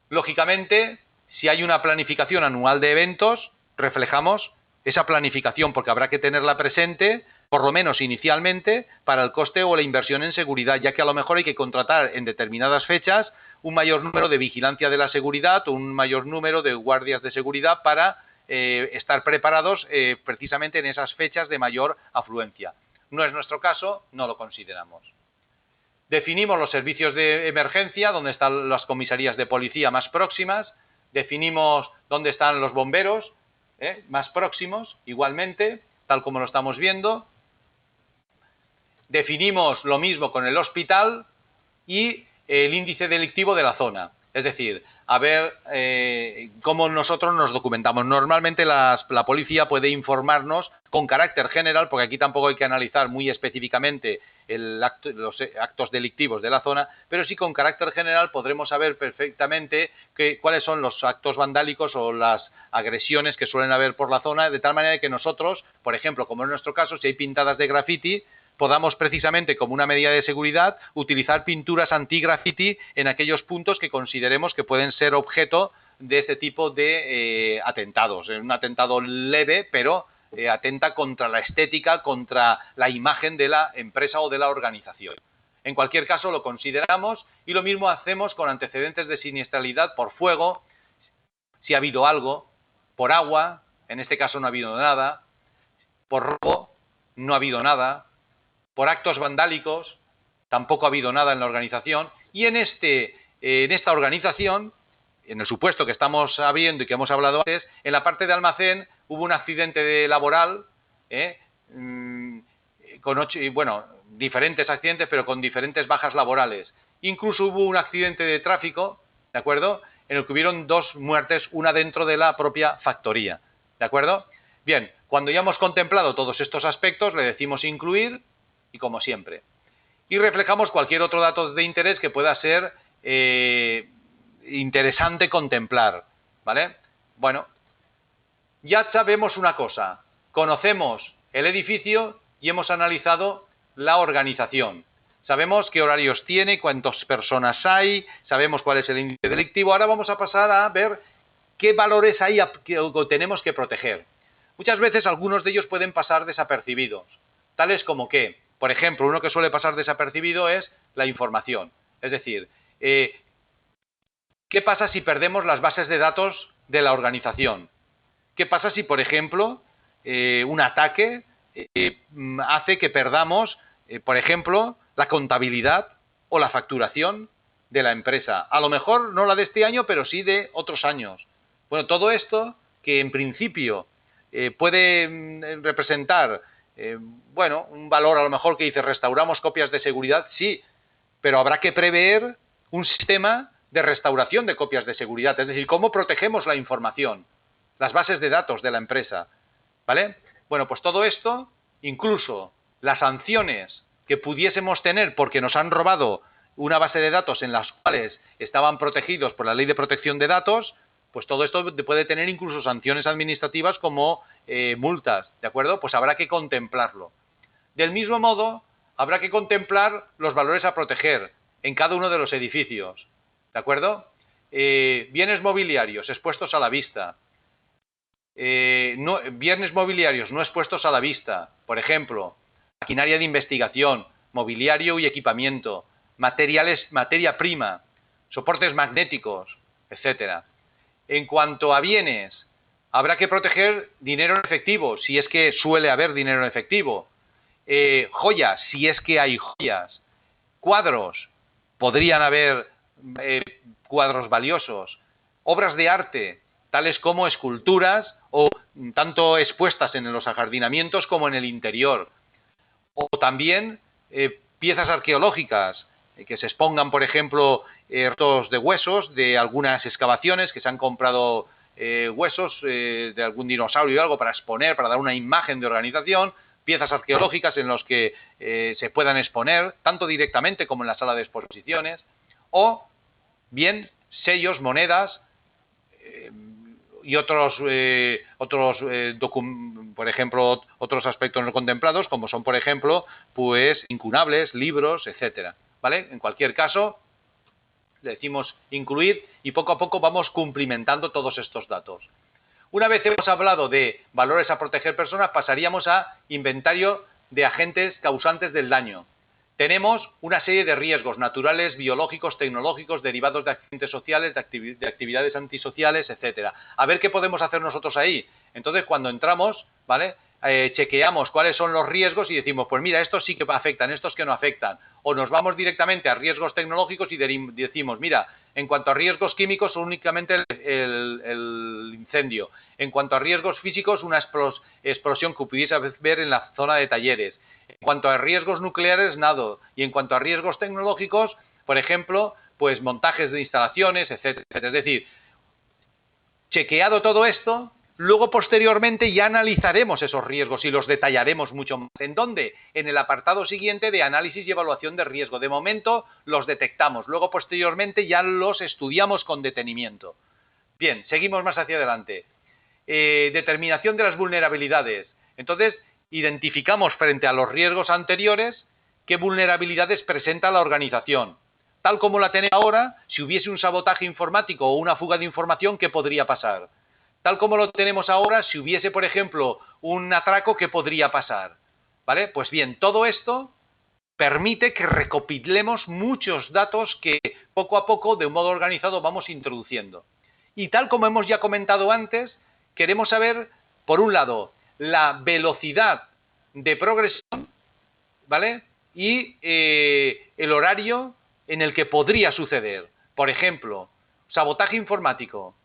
Lógicamente, si hay una planificación anual de eventos, reflejamos esa planificación porque habrá que tenerla presente, por lo menos inicialmente, para el coste o la inversión en seguridad, ya que a lo mejor hay que contratar en determinadas fechas un mayor número de vigilancia de la seguridad o un mayor número de guardias de seguridad para estar preparados precisamente en esas fechas de mayor afluencia. No es nuestro caso, no lo consideramos. Definimos los servicios de emergencia, dónde están las comisarías de policía más próximas. Definimos dónde están los bomberos más próximos, igualmente, tal como lo estamos viendo. Definimos lo mismo con el hospital y el índice delictivo de la zona. Es decir, a ver cómo nosotros nos documentamos. Normalmente la policía puede informarnos con carácter general, porque aquí tampoco hay que analizar muy específicamente los actos delictivos de la zona, pero sí con carácter general podremos saber perfectamente cuáles son los actos vandálicos o las agresiones que suelen haber por la zona, de tal manera que nosotros, por ejemplo, como en nuestro caso, si hay pintadas de graffiti, podamos precisamente, como una medida de seguridad, utilizar pinturas anti-graffiti en aquellos puntos que consideremos que pueden ser objeto de este tipo de atentados. Un atentado leve, pero atenta contra la estética, contra la imagen de la empresa o de la organización. En cualquier caso, lo consideramos y lo mismo hacemos con antecedentes de siniestralidad por fuego, si ha habido algo, por agua, en este caso no ha habido nada, por robo, no ha habido nada, por actos vandálicos, tampoco ha habido nada en la organización, y en esta organización, en el supuesto que estamos viendo y que hemos hablado antes, en la parte de almacén hubo un accidente laboral, diferentes accidentes, pero con diferentes bajas laborales. Incluso hubo un accidente de tráfico, ¿de acuerdo?, en el que hubieron 2 muertes, una dentro de la propia factoría. ¿De acuerdo? Bien, cuando ya hemos contemplado todos estos aspectos, le decimos incluir y como siempre. Y reflejamos cualquier otro dato de interés que pueda ser interesante contemplar. ¿Vale? Bueno, ya sabemos una cosa. Conocemos el edificio y hemos analizado la organización. Sabemos qué horarios tiene, cuántas personas hay, sabemos cuál es el índice delictivo. Ahora vamos a pasar a ver qué valores hay que tenemos que proteger. Muchas veces algunos de ellos pueden pasar desapercibidos, tales como que, por ejemplo, uno que suele pasar desapercibido es la información. Es decir, ¿qué pasa si perdemos las bases de datos de la organización? ¿Qué pasa si, por ejemplo, un ataque hace que perdamos, por ejemplo, la contabilidad o la facturación de la empresa? A lo mejor no la de este año, pero sí de otros años. Bueno, todo esto que en principio puede representar, bueno, un valor a lo mejor que dice restauramos copias de seguridad, sí, pero habrá que prever un sistema de restauración de copias de seguridad, es decir, cómo protegemos la información, las bases de datos de la empresa, ¿vale? Bueno, pues todo esto, incluso las sanciones que pudiésemos tener porque nos han robado una base de datos en las cuales estaban protegidos por la Ley de Protección de Datos, pues todo esto puede tener incluso sanciones administrativas como multas, ¿de acuerdo? Pues habrá que contemplarlo. Del mismo modo, habrá que contemplar los valores a proteger en cada uno de los edificios, ¿de acuerdo? Bienes mobiliarios expuestos a la vista. Bienes mobiliarios no expuestos a la vista, por ejemplo, maquinaria de investigación, mobiliario y equipamiento, materia prima, soportes magnéticos, etcétera. En cuanto a bienes, habrá que proteger dinero en efectivo, si es que suele haber dinero en efectivo. Joyas, si es que hay joyas. Cuadros, podrían haber cuadros valiosos. Obras de arte, tales como esculturas o tanto expuestas en los ajardinamientos como en el interior. O también piezas arqueológicas que se expongan, por ejemplo, restos de huesos de algunas excavaciones, que se han comprado huesos de algún dinosaurio o algo para exponer, para dar una imagen de organización, piezas arqueológicas en los que se puedan exponer, tanto directamente como en la sala de exposiciones, o bien sellos, monedas y por ejemplo, otros aspectos no contemplados, como son, por ejemplo, pues incunables, libros, etcétera, ¿vale? En cualquier caso, le decimos incluir y poco a poco vamos cumplimentando todos estos datos. Una vez hemos hablado de valores a proteger personas, pasaríamos a inventario de agentes causantes del daño. Tenemos una serie de riesgos naturales, biológicos, tecnológicos, derivados de accidentes sociales, de actividades antisociales, etcétera. A ver qué podemos hacer nosotros ahí. Entonces, cuando entramos, ¿vale? Chequeamos cuáles son los riesgos y decimos, pues mira, estos sí que afectan, estos que no afectan. O nos vamos directamente a riesgos tecnológicos y decimos, mira, en cuanto a riesgos químicos, únicamente el incendio. En cuanto a riesgos físicos, una explosión que pudiese ver en la zona de talleres. En cuanto a riesgos nucleares, nada. Y en cuanto a riesgos tecnológicos, por ejemplo, pues montajes de instalaciones, etcétera. Es decir, chequeado todo esto, luego posteriormente ya analizaremos esos riesgos y los detallaremos mucho más. ¿En dónde? En el apartado siguiente de análisis y evaluación de riesgo. De momento los detectamos, luego posteriormente ya los estudiamos con detenimiento. Bien, seguimos más hacia adelante. Determinación de las vulnerabilidades. Entonces, identificamos frente a los riesgos anteriores qué vulnerabilidades presenta la organización. Tal como la tenemos ahora, si hubiese un sabotaje informático o una fuga de información, ¿qué podría pasar? Tal como lo tenemos ahora, si hubiese, por ejemplo, un atraco, ¿qué podría pasar? ¿Vale? Pues bien, todo esto permite que recopilemos muchos datos que poco a poco, de un modo organizado, vamos introduciendo. Y tal como hemos ya comentado antes, queremos saber, por un lado, la velocidad de progresión, ¿vale? Y el horario en el que podría suceder. Por ejemplo, sabotaje informático.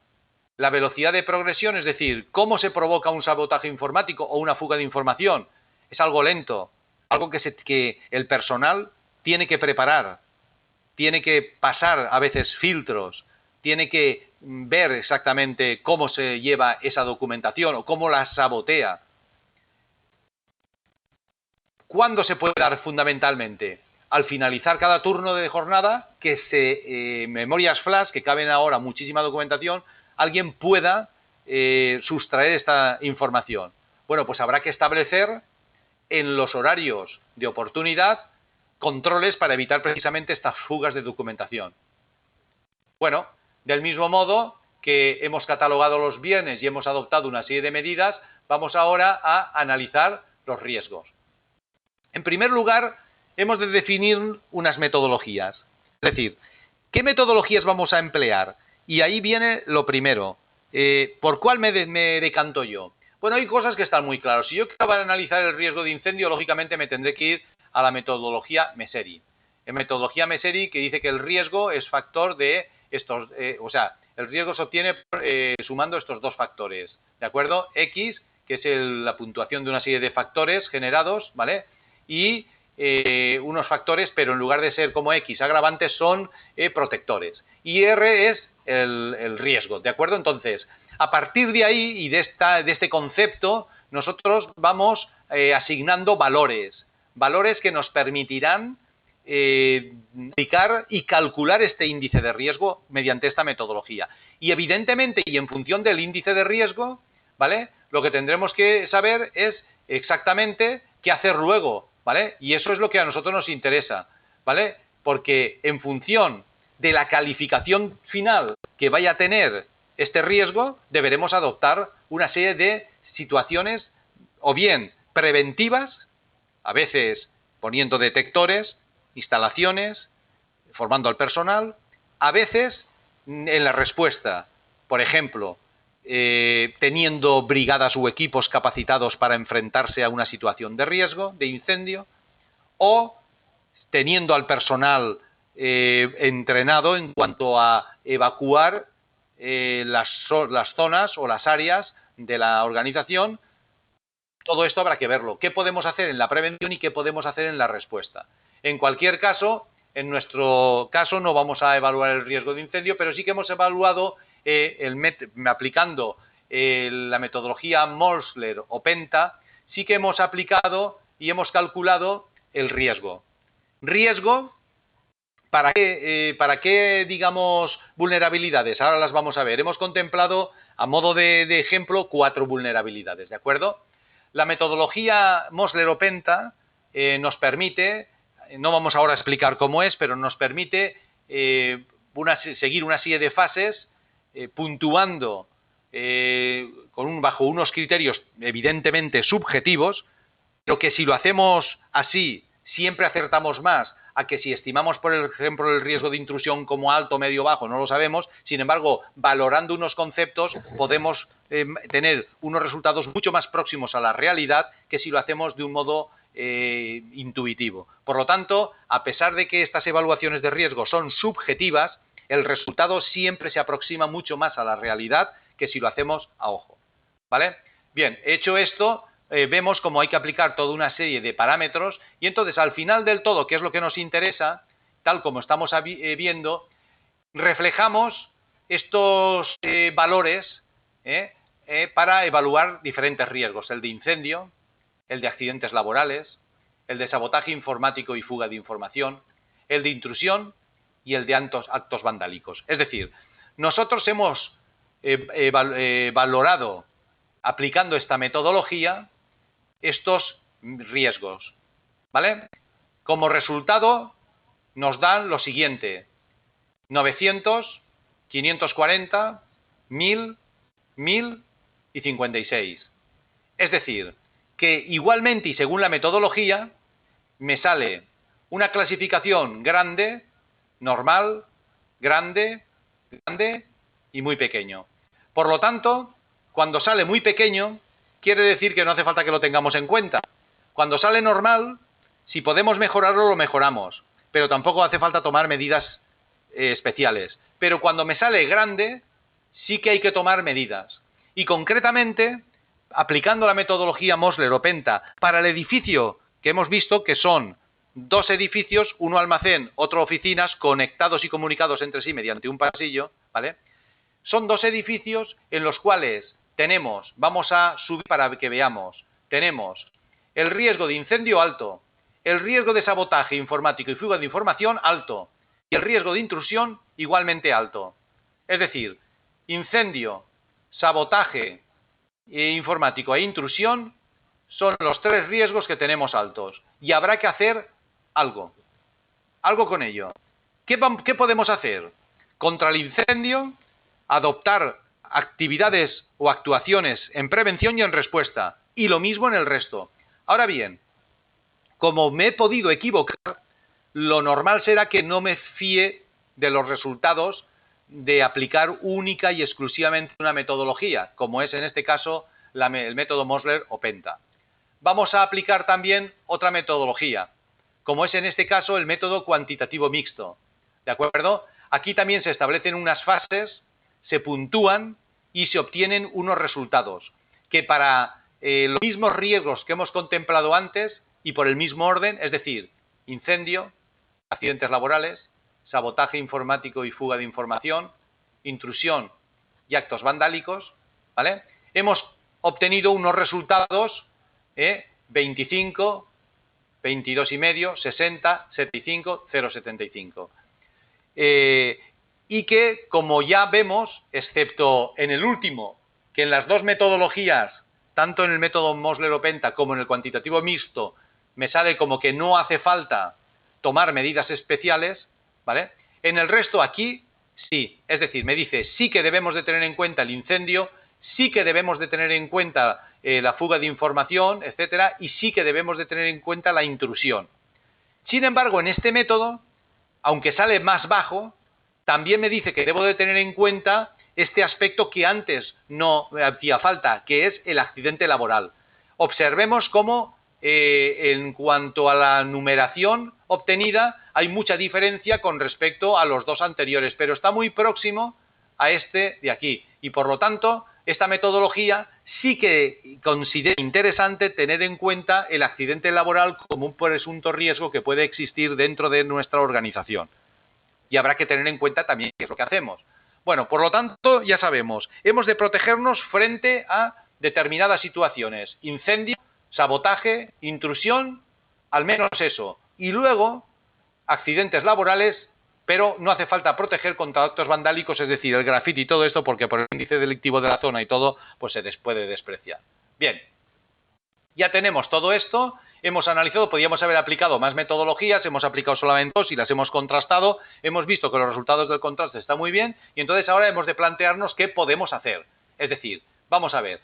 La velocidad de progresión, es decir, cómo se provoca un sabotaje informático o una fuga de información, es algo lento, algo que el personal tiene que preparar, tiene que pasar a veces filtros, tiene que ver exactamente cómo se lleva esa documentación o cómo la sabotea. ¿Cuándo se puede dar fundamentalmente? Al finalizar cada turno de jornada, que memorias flash, que caben ahora muchísima documentación, alguien pueda sustraer esta información. Bueno, pues habrá que establecer en los horarios de oportunidad controles para evitar precisamente estas fugas de documentación. Bueno, del mismo modo que hemos catalogado los bienes y hemos adoptado una serie de medidas, vamos ahora a analizar los riesgos. En primer lugar, hemos de definir unas metodologías. Es decir, ¿qué metodologías vamos a emplear? Y ahí viene lo primero. ¿Por cuál me decanto yo? Bueno, hay cosas que están muy claras. Si yo quiero analizar el riesgo de incendio, lógicamente me tendré que ir a la metodología Messeri. En metodología Messeri, que dice que el riesgo es factor de estos, el riesgo se obtiene sumando estos dos factores, ¿de acuerdo? X, que es la puntuación de una serie de factores generados, ¿vale? Y unos factores, pero en lugar de ser como X agravantes, son protectores. Y R es el riesgo, ¿de acuerdo? Entonces, a partir de ahí y de este concepto, nosotros vamos asignando valores que nos permitirán aplicar y calcular este índice de riesgo mediante esta metodología. Y evidentemente, y en función del índice de riesgo, ¿vale? Lo que tendremos que saber es exactamente qué hacer luego, ¿vale? Y eso es lo que a nosotros nos interesa, ¿vale? Porque en función de la calificación final que vaya a tener este riesgo, deberemos adoptar una serie de situaciones o bien preventivas, a veces poniendo detectores, instalaciones, formando al personal, a veces en la respuesta, por ejemplo, teniendo brigadas u equipos capacitados para enfrentarse a una situación de riesgo, de incendio, o teniendo al personal entrenado en cuanto a evacuar las zonas o las áreas de la organización. Todo esto habrá que verlo. ¿Qué podemos hacer en la prevención y qué podemos hacer en la respuesta? En cualquier caso, en nuestro caso no vamos a evaluar el riesgo de incendio, pero sí que hemos evaluado, aplicando la metodología Mosler o Penta, sí que hemos aplicado y hemos calculado el riesgo. ¿Riesgo? ¿Para qué, digamos, vulnerabilidades? Ahora las vamos a ver. Hemos contemplado, a modo de ejemplo, 4 vulnerabilidades, ¿de acuerdo? La metodología Mosler o Penta nos permite, no vamos ahora a explicar cómo es, pero nos permite seguir una serie de fases puntuando bajo unos criterios evidentemente subjetivos, pero que si lo hacemos así siempre acertamos más a que si estimamos, por ejemplo, el riesgo de intrusión como alto, medio, bajo, no lo sabemos. Sin embargo, valorando unos conceptos podemos tener unos resultados mucho más próximos a la realidad que si lo hacemos de un modo intuitivo. Por lo tanto, a pesar de que estas evaluaciones de riesgo son subjetivas, el resultado siempre se aproxima mucho más a la realidad que si lo hacemos a ojo, ¿vale? Bien, hecho esto, vemos cómo hay que aplicar toda una serie de parámetros y entonces al final del todo, que es lo que nos interesa, tal como estamos viendo, reflejamos estos valores para evaluar diferentes riesgos: el de incendio, el de accidentes laborales, el de sabotaje informático y fuga de información, el de intrusión y el de actos vandálicos. Es decir, nosotros hemos valorado, aplicando esta metodología, estos riesgos, ¿vale? Como resultado nos dan lo siguiente: 900, 540, 1000, 1000 y 56. Es decir, que igualmente y según la metodología me sale una clasificación grande, normal, grande, grande y muy pequeño. Por lo tanto, cuando sale muy pequeño, quiere decir que no hace falta que lo tengamos en cuenta. Cuando sale normal, si podemos mejorarlo, lo mejoramos, pero tampoco hace falta tomar medidas especiales. Pero cuando me sale grande, sí que hay que tomar medidas. Y concretamente, aplicando la metodología Mosler o Penta para el edificio que hemos visto, que son 2 edificios, uno almacén, otro oficinas, conectados y comunicados entre sí mediante un pasillo, ¿vale? Son dos edificios en los cuales tenemos, vamos a subir para que veamos, tenemos el riesgo de incendio alto, el riesgo de sabotaje informático y fuga de información alto, y el riesgo de intrusión igualmente alto. Es decir, incendio, sabotaje informático e intrusión son los tres riesgos que tenemos altos. Y habrá que hacer algo con ello. ¿Qué podemos hacer? Contra el incendio, adoptar actividades o actuaciones en prevención y en respuesta. Y lo mismo en el resto. Ahora bien, como me he podido equivocar, lo normal será que no me fíe de los resultados de aplicar única y exclusivamente una metodología, como es en este caso el método Mosler o Penta. Vamos a aplicar también otra metodología, como es en este caso el método cuantitativo mixto. ¿De acuerdo? Aquí también se establecen unas fases, se puntúan y se obtienen unos resultados, que para los mismos riesgos que hemos contemplado antes y por el mismo orden, es decir, incendio, accidentes laborales, sabotaje informático y fuga de información, intrusión y actos vandálicos, ¿vale? Hemos obtenido unos resultados 25, 22,5, 60, 75, 0,75. Y que, como ya vemos, excepto en el último, que en las dos metodologías, tanto en el método Mosler o Penta como en el cuantitativo mixto, me sale como que no hace falta tomar medidas especiales, ¿vale? En el resto aquí, sí. Es decir, me dice sí que debemos de tener en cuenta el incendio, sí que debemos de tener en cuenta la fuga de información, etcétera, y sí que debemos de tener en cuenta la intrusión. Sin embargo, en este método, aunque sale más bajo, también me dice que debo de tener en cuenta este aspecto que antes no hacía falta, que es el accidente laboral. Observemos cómo en cuanto a la numeración obtenida hay mucha diferencia con respecto a los dos anteriores, pero está muy próximo a este de aquí. Y por lo tanto, esta metodología sí que considera interesante tener en cuenta el accidente laboral como un presunto riesgo que puede existir dentro de nuestra organización. Y habrá que tener en cuenta también qué es lo que hacemos. Bueno, por lo tanto, ya sabemos, hemos de protegernos frente a determinadas situaciones. Incendio, sabotaje, intrusión, al menos eso. Y luego, accidentes laborales, pero no hace falta proteger contra actos vandálicos, es decir, el grafiti y todo esto, porque por el índice delictivo de la zona y todo, pues se les puede despreciar. Bien, ya tenemos todo esto, hemos analizado, podríamos haber aplicado más metodologías, hemos aplicado solamente dos y las hemos contrastado, hemos visto que los resultados del contraste están muy bien y entonces ahora hemos de plantearnos qué podemos hacer. Es decir, vamos a ver,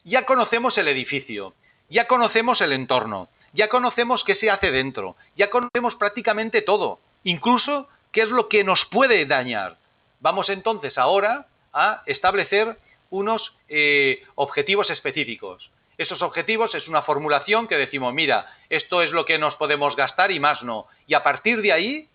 ya conocemos el edificio, ya conocemos el entorno, ya conocemos qué se hace dentro, ya conocemos prácticamente todo, incluso qué es lo que nos puede dañar. Vamos entonces ahora a establecer unos objetivos específicos. Esos objetivos es una formulación que decimos, mira, esto es lo que nos podemos gastar y más no. Y a partir de ahí,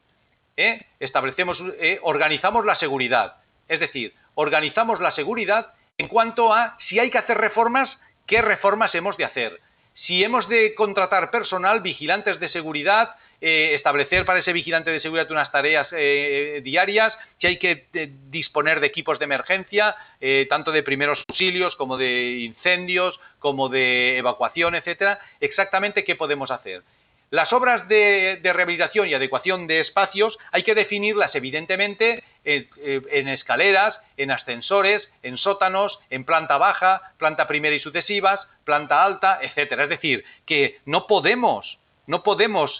organizamos la seguridad. Es decir, organizamos la seguridad en cuanto a si hay que hacer reformas, qué reformas hemos de hacer. Si hemos de contratar personal, vigilantes de seguridad, establecer para ese vigilante de seguridad unas tareas diarias, si hay que disponer de equipos de emergencia, tanto de primeros auxilios como de incendios, como de evacuación, etcétera, exactamente qué podemos hacer. Las obras de rehabilitación y adecuación de espacios hay que definirlas evidentemente en escaleras, en ascensores, en sótanos, en planta baja, planta primera y sucesivas, planta alta, etcétera. Es decir, que no podemos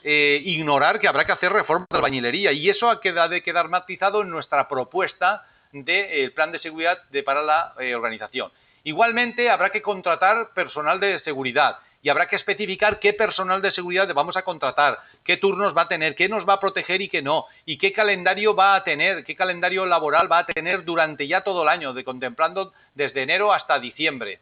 ignorar que habrá que hacer reformas de albañilería y eso ha de quedar matizado en nuestra propuesta del plan de seguridad para la organización. Igualmente habrá que contratar personal de seguridad y habrá que especificar qué personal de seguridad vamos a contratar, qué turnos va a tener, qué nos va a proteger y qué no, y qué calendario va a tener, qué calendario laboral va a tener durante ya todo el año, contemplando desde enero hasta diciembre,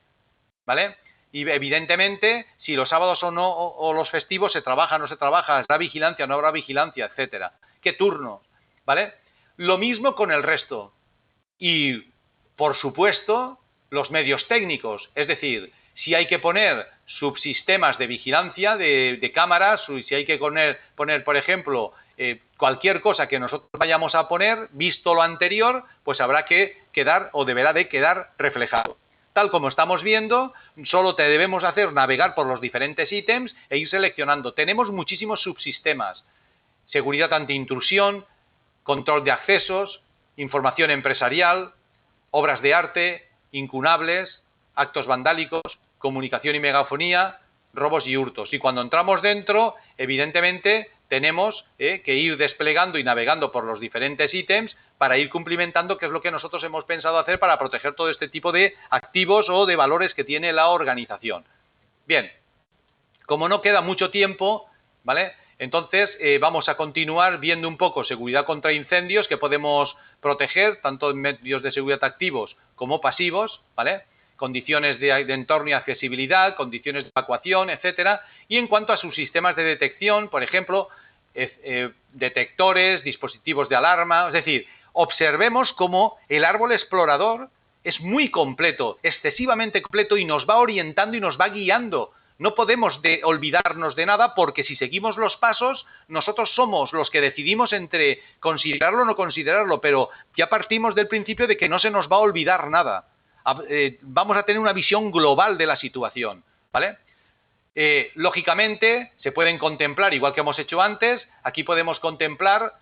¿vale? Y evidentemente, si los sábados o no, o los festivos se trabaja o no se trabaja, habrá vigilancia o no habrá vigilancia, etcétera. ¿Qué turnos? ¿Vale? Lo mismo con el resto. Y, por supuesto, los medios técnicos. Es decir, si hay que poner subsistemas de vigilancia de cámaras, si hay que poner por ejemplo, cualquier cosa que nosotros vayamos a poner, visto lo anterior, pues habrá que quedar o deberá de quedar reflejado. Tal como estamos viendo, solo te debemos hacer navegar por los diferentes ítems e ir seleccionando. Tenemos muchísimos subsistemas: seguridad anti-intrusión, control de accesos, información empresarial, obras de arte, incunables, actos vandálicos, comunicación y megafonía, robos y hurtos. Y cuando entramos dentro, evidentemente, tenemos que ir desplegando y navegando por los diferentes ítems para ir cumplimentando qué es lo que nosotros hemos pensado hacer para proteger todo este tipo de activos o de valores que tiene la organización. Bien, como no queda mucho tiempo, ¿vale? Entonces vamos a continuar viendo un poco seguridad contra incendios que podemos proteger, tanto en medios de seguridad activos como pasivos, ¿vale? Condiciones de entorno y accesibilidad, condiciones de evacuación, etcétera. Y en cuanto a sus sistemas de detección, por ejemplo, detectores, dispositivos de alarma, es decir, observemos cómo el árbol explorador es muy completo, excesivamente completo, y nos va orientando y nos va guiando. No podemos olvidarnos de nada, porque si seguimos los pasos, nosotros somos los que decidimos entre considerarlo o no considerarlo, pero ya partimos del principio de que no se nos va a olvidar nada. Vamos a tener una visión global de la situación, ¿vale? Lógicamente, se pueden contemplar, igual que hemos hecho antes, aquí podemos contemplar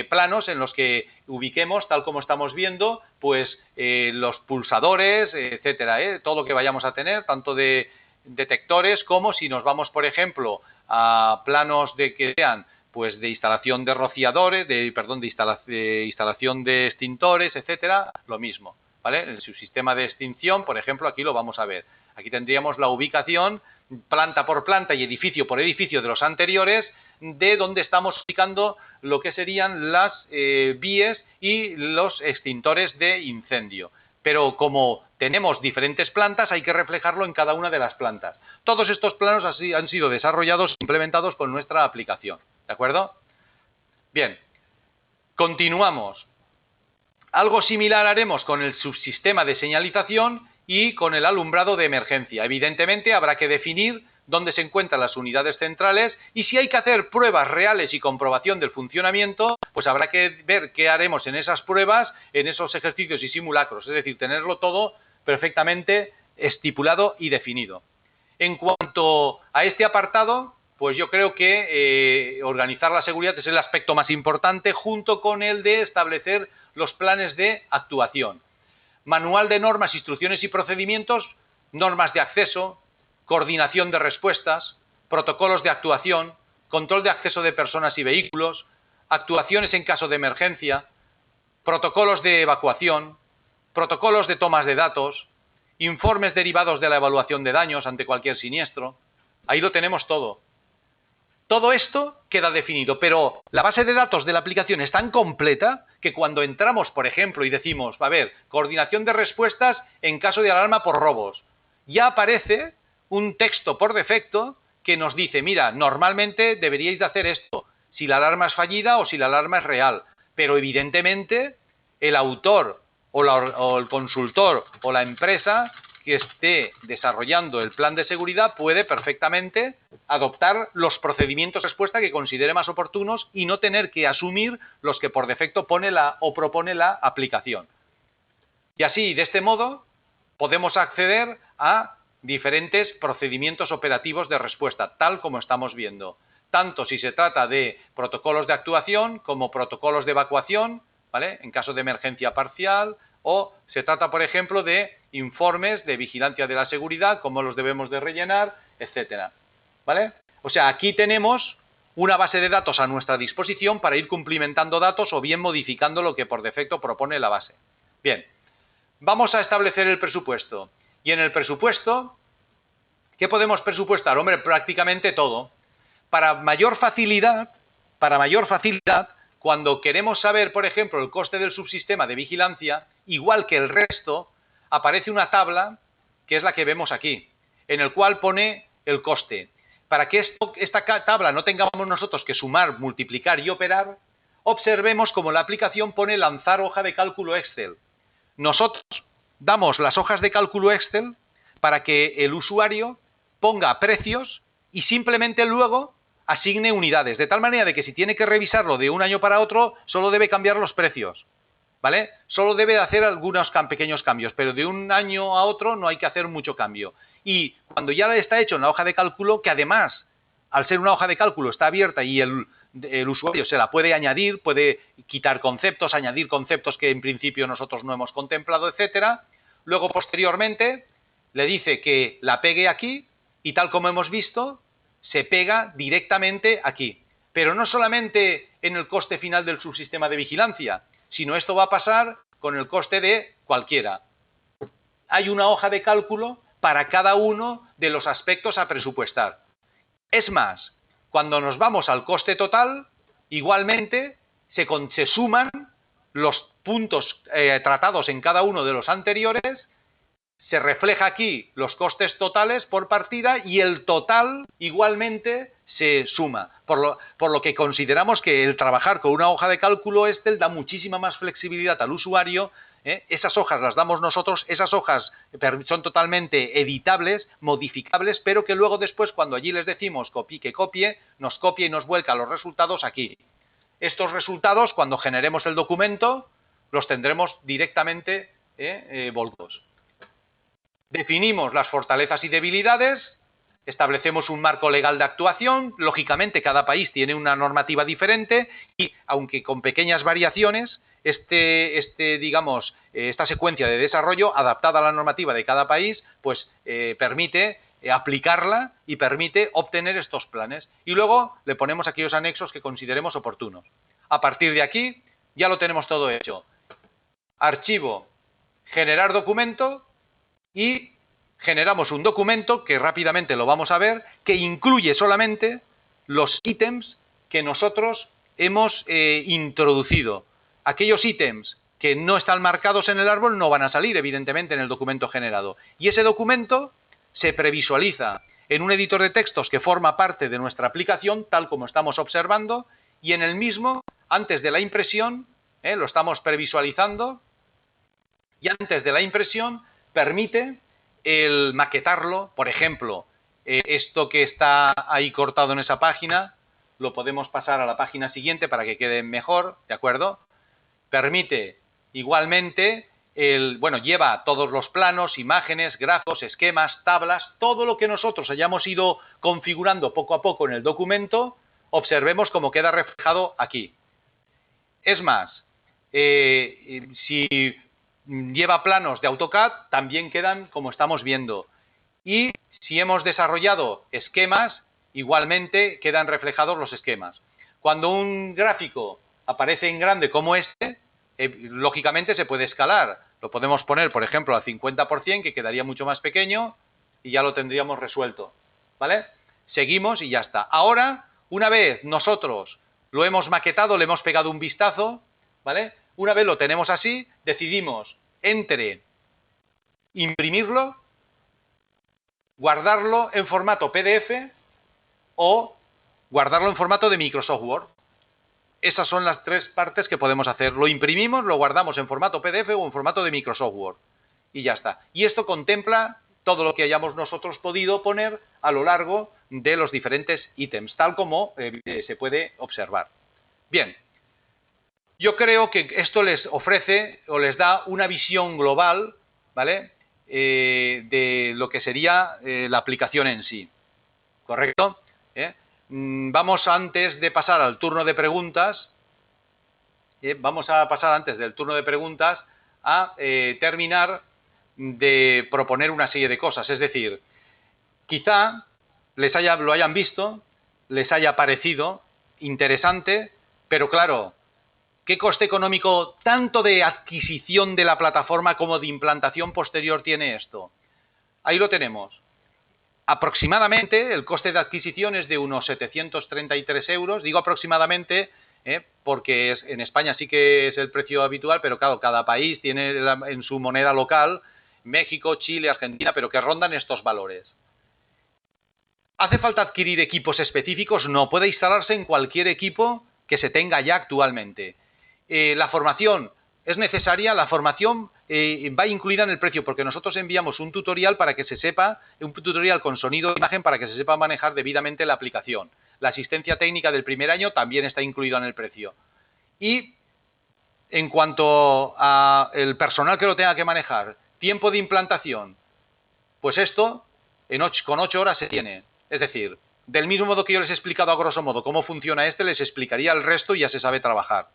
planos en los que ubiquemos, tal como estamos viendo, pues los pulsadores, etcétera, todo lo que vayamos a tener, tanto de detectores como si nos vamos, por ejemplo, a planos de que sean pues de instalación de rociadores, de instalación de extintores, etcétera, lo mismo, ¿vale? En su sistema de extinción, por ejemplo, aquí lo vamos a ver. Aquí tendríamos la ubicación planta por planta y edificio por edificio de los anteriores, de donde estamos ubicando lo que serían las vías y los extintores de incendio. Pero como tenemos diferentes plantas, hay que reflejarlo en cada una de las plantas. Todos estos planos así han sido desarrollados e implementados con nuestra aplicación. ¿De acuerdo? Bien, continuamos. Algo similar haremos con el subsistema de señalización y con el alumbrado de emergencia. Evidentemente habrá que definir dónde se encuentran las unidades centrales, y si hay que hacer pruebas reales y comprobación del funcionamiento, pues habrá que ver qué haremos en esas pruebas, en esos ejercicios y simulacros. Es decir, tenerlo todo perfectamente estipulado y definido. En cuanto a este apartado, pues yo creo que organizar la seguridad es el aspecto más importante, junto con el de establecer los planes de actuación. Manual de normas, instrucciones y procedimientos, normas de acceso, coordinación de respuestas, protocolos de actuación, control de acceso de personas y vehículos, actuaciones en caso de emergencia, protocolos de evacuación, protocolos de tomas de datos, informes derivados de la evaluación de daños ante cualquier siniestro. Ahí lo tenemos todo. Todo esto queda definido, pero la base de datos de la aplicación es tan completa que cuando entramos, por ejemplo, y decimos, a ver, coordinación de respuestas en caso de alarma por robos, ya aparece un texto por defecto que nos dice, mira, normalmente deberíais de hacer esto, si la alarma es fallida o si la alarma es real, pero evidentemente el autor o el consultor o la empresa que esté desarrollando el plan de seguridad puede perfectamente adoptar los procedimientos de respuesta que considere más oportunos y no tener que asumir los que por defecto pone o propone la aplicación. Y así, de este modo, podemos acceder a diferentes procedimientos operativos de respuesta, tal como estamos viendo. Tanto si se trata de protocolos de actuación como protocolos de evacuación, ¿vale? En caso de emergencia parcial, o se trata, por ejemplo, de informes de vigilancia de la seguridad, cómo los debemos de rellenar, etcétera, ¿vale? O sea, aquí tenemos una base de datos a nuestra disposición para ir cumplimentando datos o bien modificando lo que por defecto propone la base. Bien, vamos a establecer el presupuesto. Y en el presupuesto, ¿qué podemos presupuestar? Hombre, prácticamente todo. Para mayor facilidad, cuando queremos saber, por ejemplo, el coste del subsistema de vigilancia, igual que el resto, aparece una tabla, que es la que vemos aquí, en el cual pone el coste. Para que esta tabla no tengamos nosotros que sumar, multiplicar y operar, observemos cómo la aplicación pone lanzar hoja de cálculo Excel. Nosotros damos las hojas de cálculo Excel para que el usuario ponga precios y simplemente luego asigne unidades, de tal manera de que si tiene que revisarlo de un año para otro, solo debe cambiar los precios. ¿vale? Solo debe hacer algunos pequeños cambios, pero de un año a otro no hay que hacer mucho cambio. Y cuando ya está hecho en la hoja de cálculo, que además, al ser una hoja de cálculo, está abierta y el usuario se la puede añadir, puede quitar conceptos, añadir conceptos que en principio nosotros no hemos contemplado, etcétera. Luego, posteriormente, le dice que la pegue aquí y tal como hemos visto, se pega directamente aquí. Pero no solamente en el coste final del subsistema de vigilancia, sino esto va a pasar con el coste de cualquiera. Hay una hoja de cálculo para cada uno de los aspectos a presupuestar. Es más, cuando nos vamos al coste total, igualmente se suman los puntos tratados en cada uno de los anteriores, se refleja aquí los costes totales por partida y el total igualmente se suma. Por lo que consideramos que el trabajar con una hoja de cálculo Excel da muchísima más flexibilidad al usuario. Esas hojas las damos nosotros, esas hojas son totalmente editables, modificables, pero que luego después cuando allí les decimos que copie, nos copia y nos vuelca los resultados aquí. Estos resultados, cuando generemos el documento, los tendremos directamente volcados. Definimos las fortalezas y debilidades, establecemos un marco legal de actuación, lógicamente cada país tiene una normativa diferente y, aunque con pequeñas variaciones, esta secuencia de desarrollo adaptada a la normativa de cada país, pues permite aplicarla y permite obtener estos planes. Y luego le ponemos aquellos anexos que consideremos oportunos. A partir de aquí ya lo tenemos todo hecho. Archivo, generar documento, y generamos un documento que rápidamente lo vamos a ver, que incluye solamente los ítems que nosotros hemos introducido. Aquellos ítems que no están marcados en el árbol no van a salir, evidentemente, en el documento generado. Y ese documento se previsualiza en un editor de textos que forma parte de nuestra aplicación, tal como estamos observando, y en el mismo, antes de la impresión, lo estamos previsualizando, y antes de la impresión permite el maquetarlo. Por ejemplo, esto que está ahí cortado en esa página, lo podemos pasar a la página siguiente para que quede mejor, ¿de acuerdo? Permite igualmente, lleva todos los planos, imágenes, grafos, esquemas, tablas, todo lo que nosotros hayamos ido configurando poco a poco en el documento, observemos cómo queda reflejado aquí. Es más, si lleva planos de AutoCAD, también quedan como estamos viendo. Y si hemos desarrollado esquemas, igualmente quedan reflejados los esquemas. Cuando un gráfico aparece en grande como este, lógicamente se puede escalar. Lo podemos poner, por ejemplo, al 50%, que quedaría mucho más pequeño, y ya lo tendríamos resuelto. ¿Vale? Seguimos y ya está. Ahora, una vez nosotros lo hemos maquetado, le hemos pegado un vistazo, ¿vale? Una vez lo tenemos así, decidimos entre imprimirlo, guardarlo en formato PDF o guardarlo en formato de Microsoft Word. Esas son las tres partes que podemos hacer. Lo imprimimos, lo guardamos en formato PDF o en formato de Microsoft Word. Y ya está. Y esto contempla todo lo que hayamos nosotros podido poner a lo largo de los diferentes ítems, tal como se puede observar. Bien. Yo creo que esto les ofrece o les da una visión global, ¿vale?, de lo que sería la aplicación en sí. ¿Correcto? Vamos, antes de pasar al turno de preguntas, vamos a pasar antes del turno de preguntas a terminar de proponer una serie de cosas. Es decir, quizá lo hayan visto, les haya parecido interesante, pero claro, ¿qué coste económico tanto de adquisición de la plataforma como de implantación posterior tiene esto? Ahí lo tenemos. Aproximadamente el coste de adquisición es de unos 733 euros. Digo aproximadamente porque en España sí que es el precio habitual, pero claro, cada país tiene en su moneda local, México, Chile, Argentina, pero que rondan estos valores. ¿Hace falta adquirir equipos específicos? No, puede instalarse en cualquier equipo que se tenga ya actualmente. La formación es necesaria, la formación va incluida en el precio, porque nosotros enviamos un tutorial para que se sepa, un tutorial con sonido e imagen para que se sepa manejar debidamente la aplicación. La asistencia técnica del primer año también está incluida en el precio. Y En cuanto a el personal que lo tenga que manejar, tiempo de implantación, pues esto con 8 horas se tiene. Es decir, del mismo modo que yo les he explicado a grosso modo cómo funciona les explicaría el resto y ya se sabe trabajar.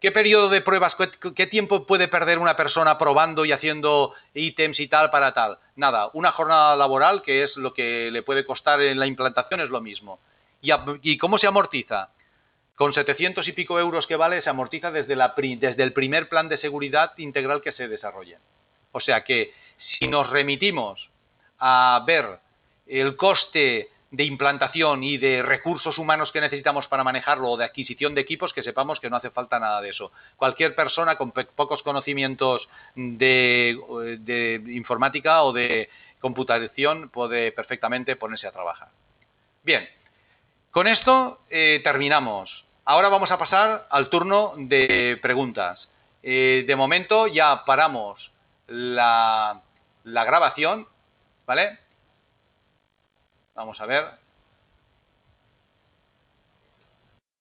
¿Qué periodo de pruebas, qué tiempo puede perder una persona probando y haciendo ítems y tal para tal? Nada, una jornada laboral, que es lo que le puede costar en la implantación, es lo mismo. ¿Y cómo se amortiza? Con 700 y pico euros que vale, se amortiza desde el primer plan de seguridad integral que se desarrolle. O sea que si nos remitimos a ver el coste de implantación y de recursos humanos que necesitamos para manejarlo o de adquisición de equipos, que sepamos que no hace falta nada de eso. Cualquier persona con pocos conocimientos de informática o de computación puede perfectamente ponerse a trabajar. Bien, con esto terminamos. Ahora vamos a pasar al turno de preguntas. De momento ya paramos la grabación, ¿vale? Vamos a ver.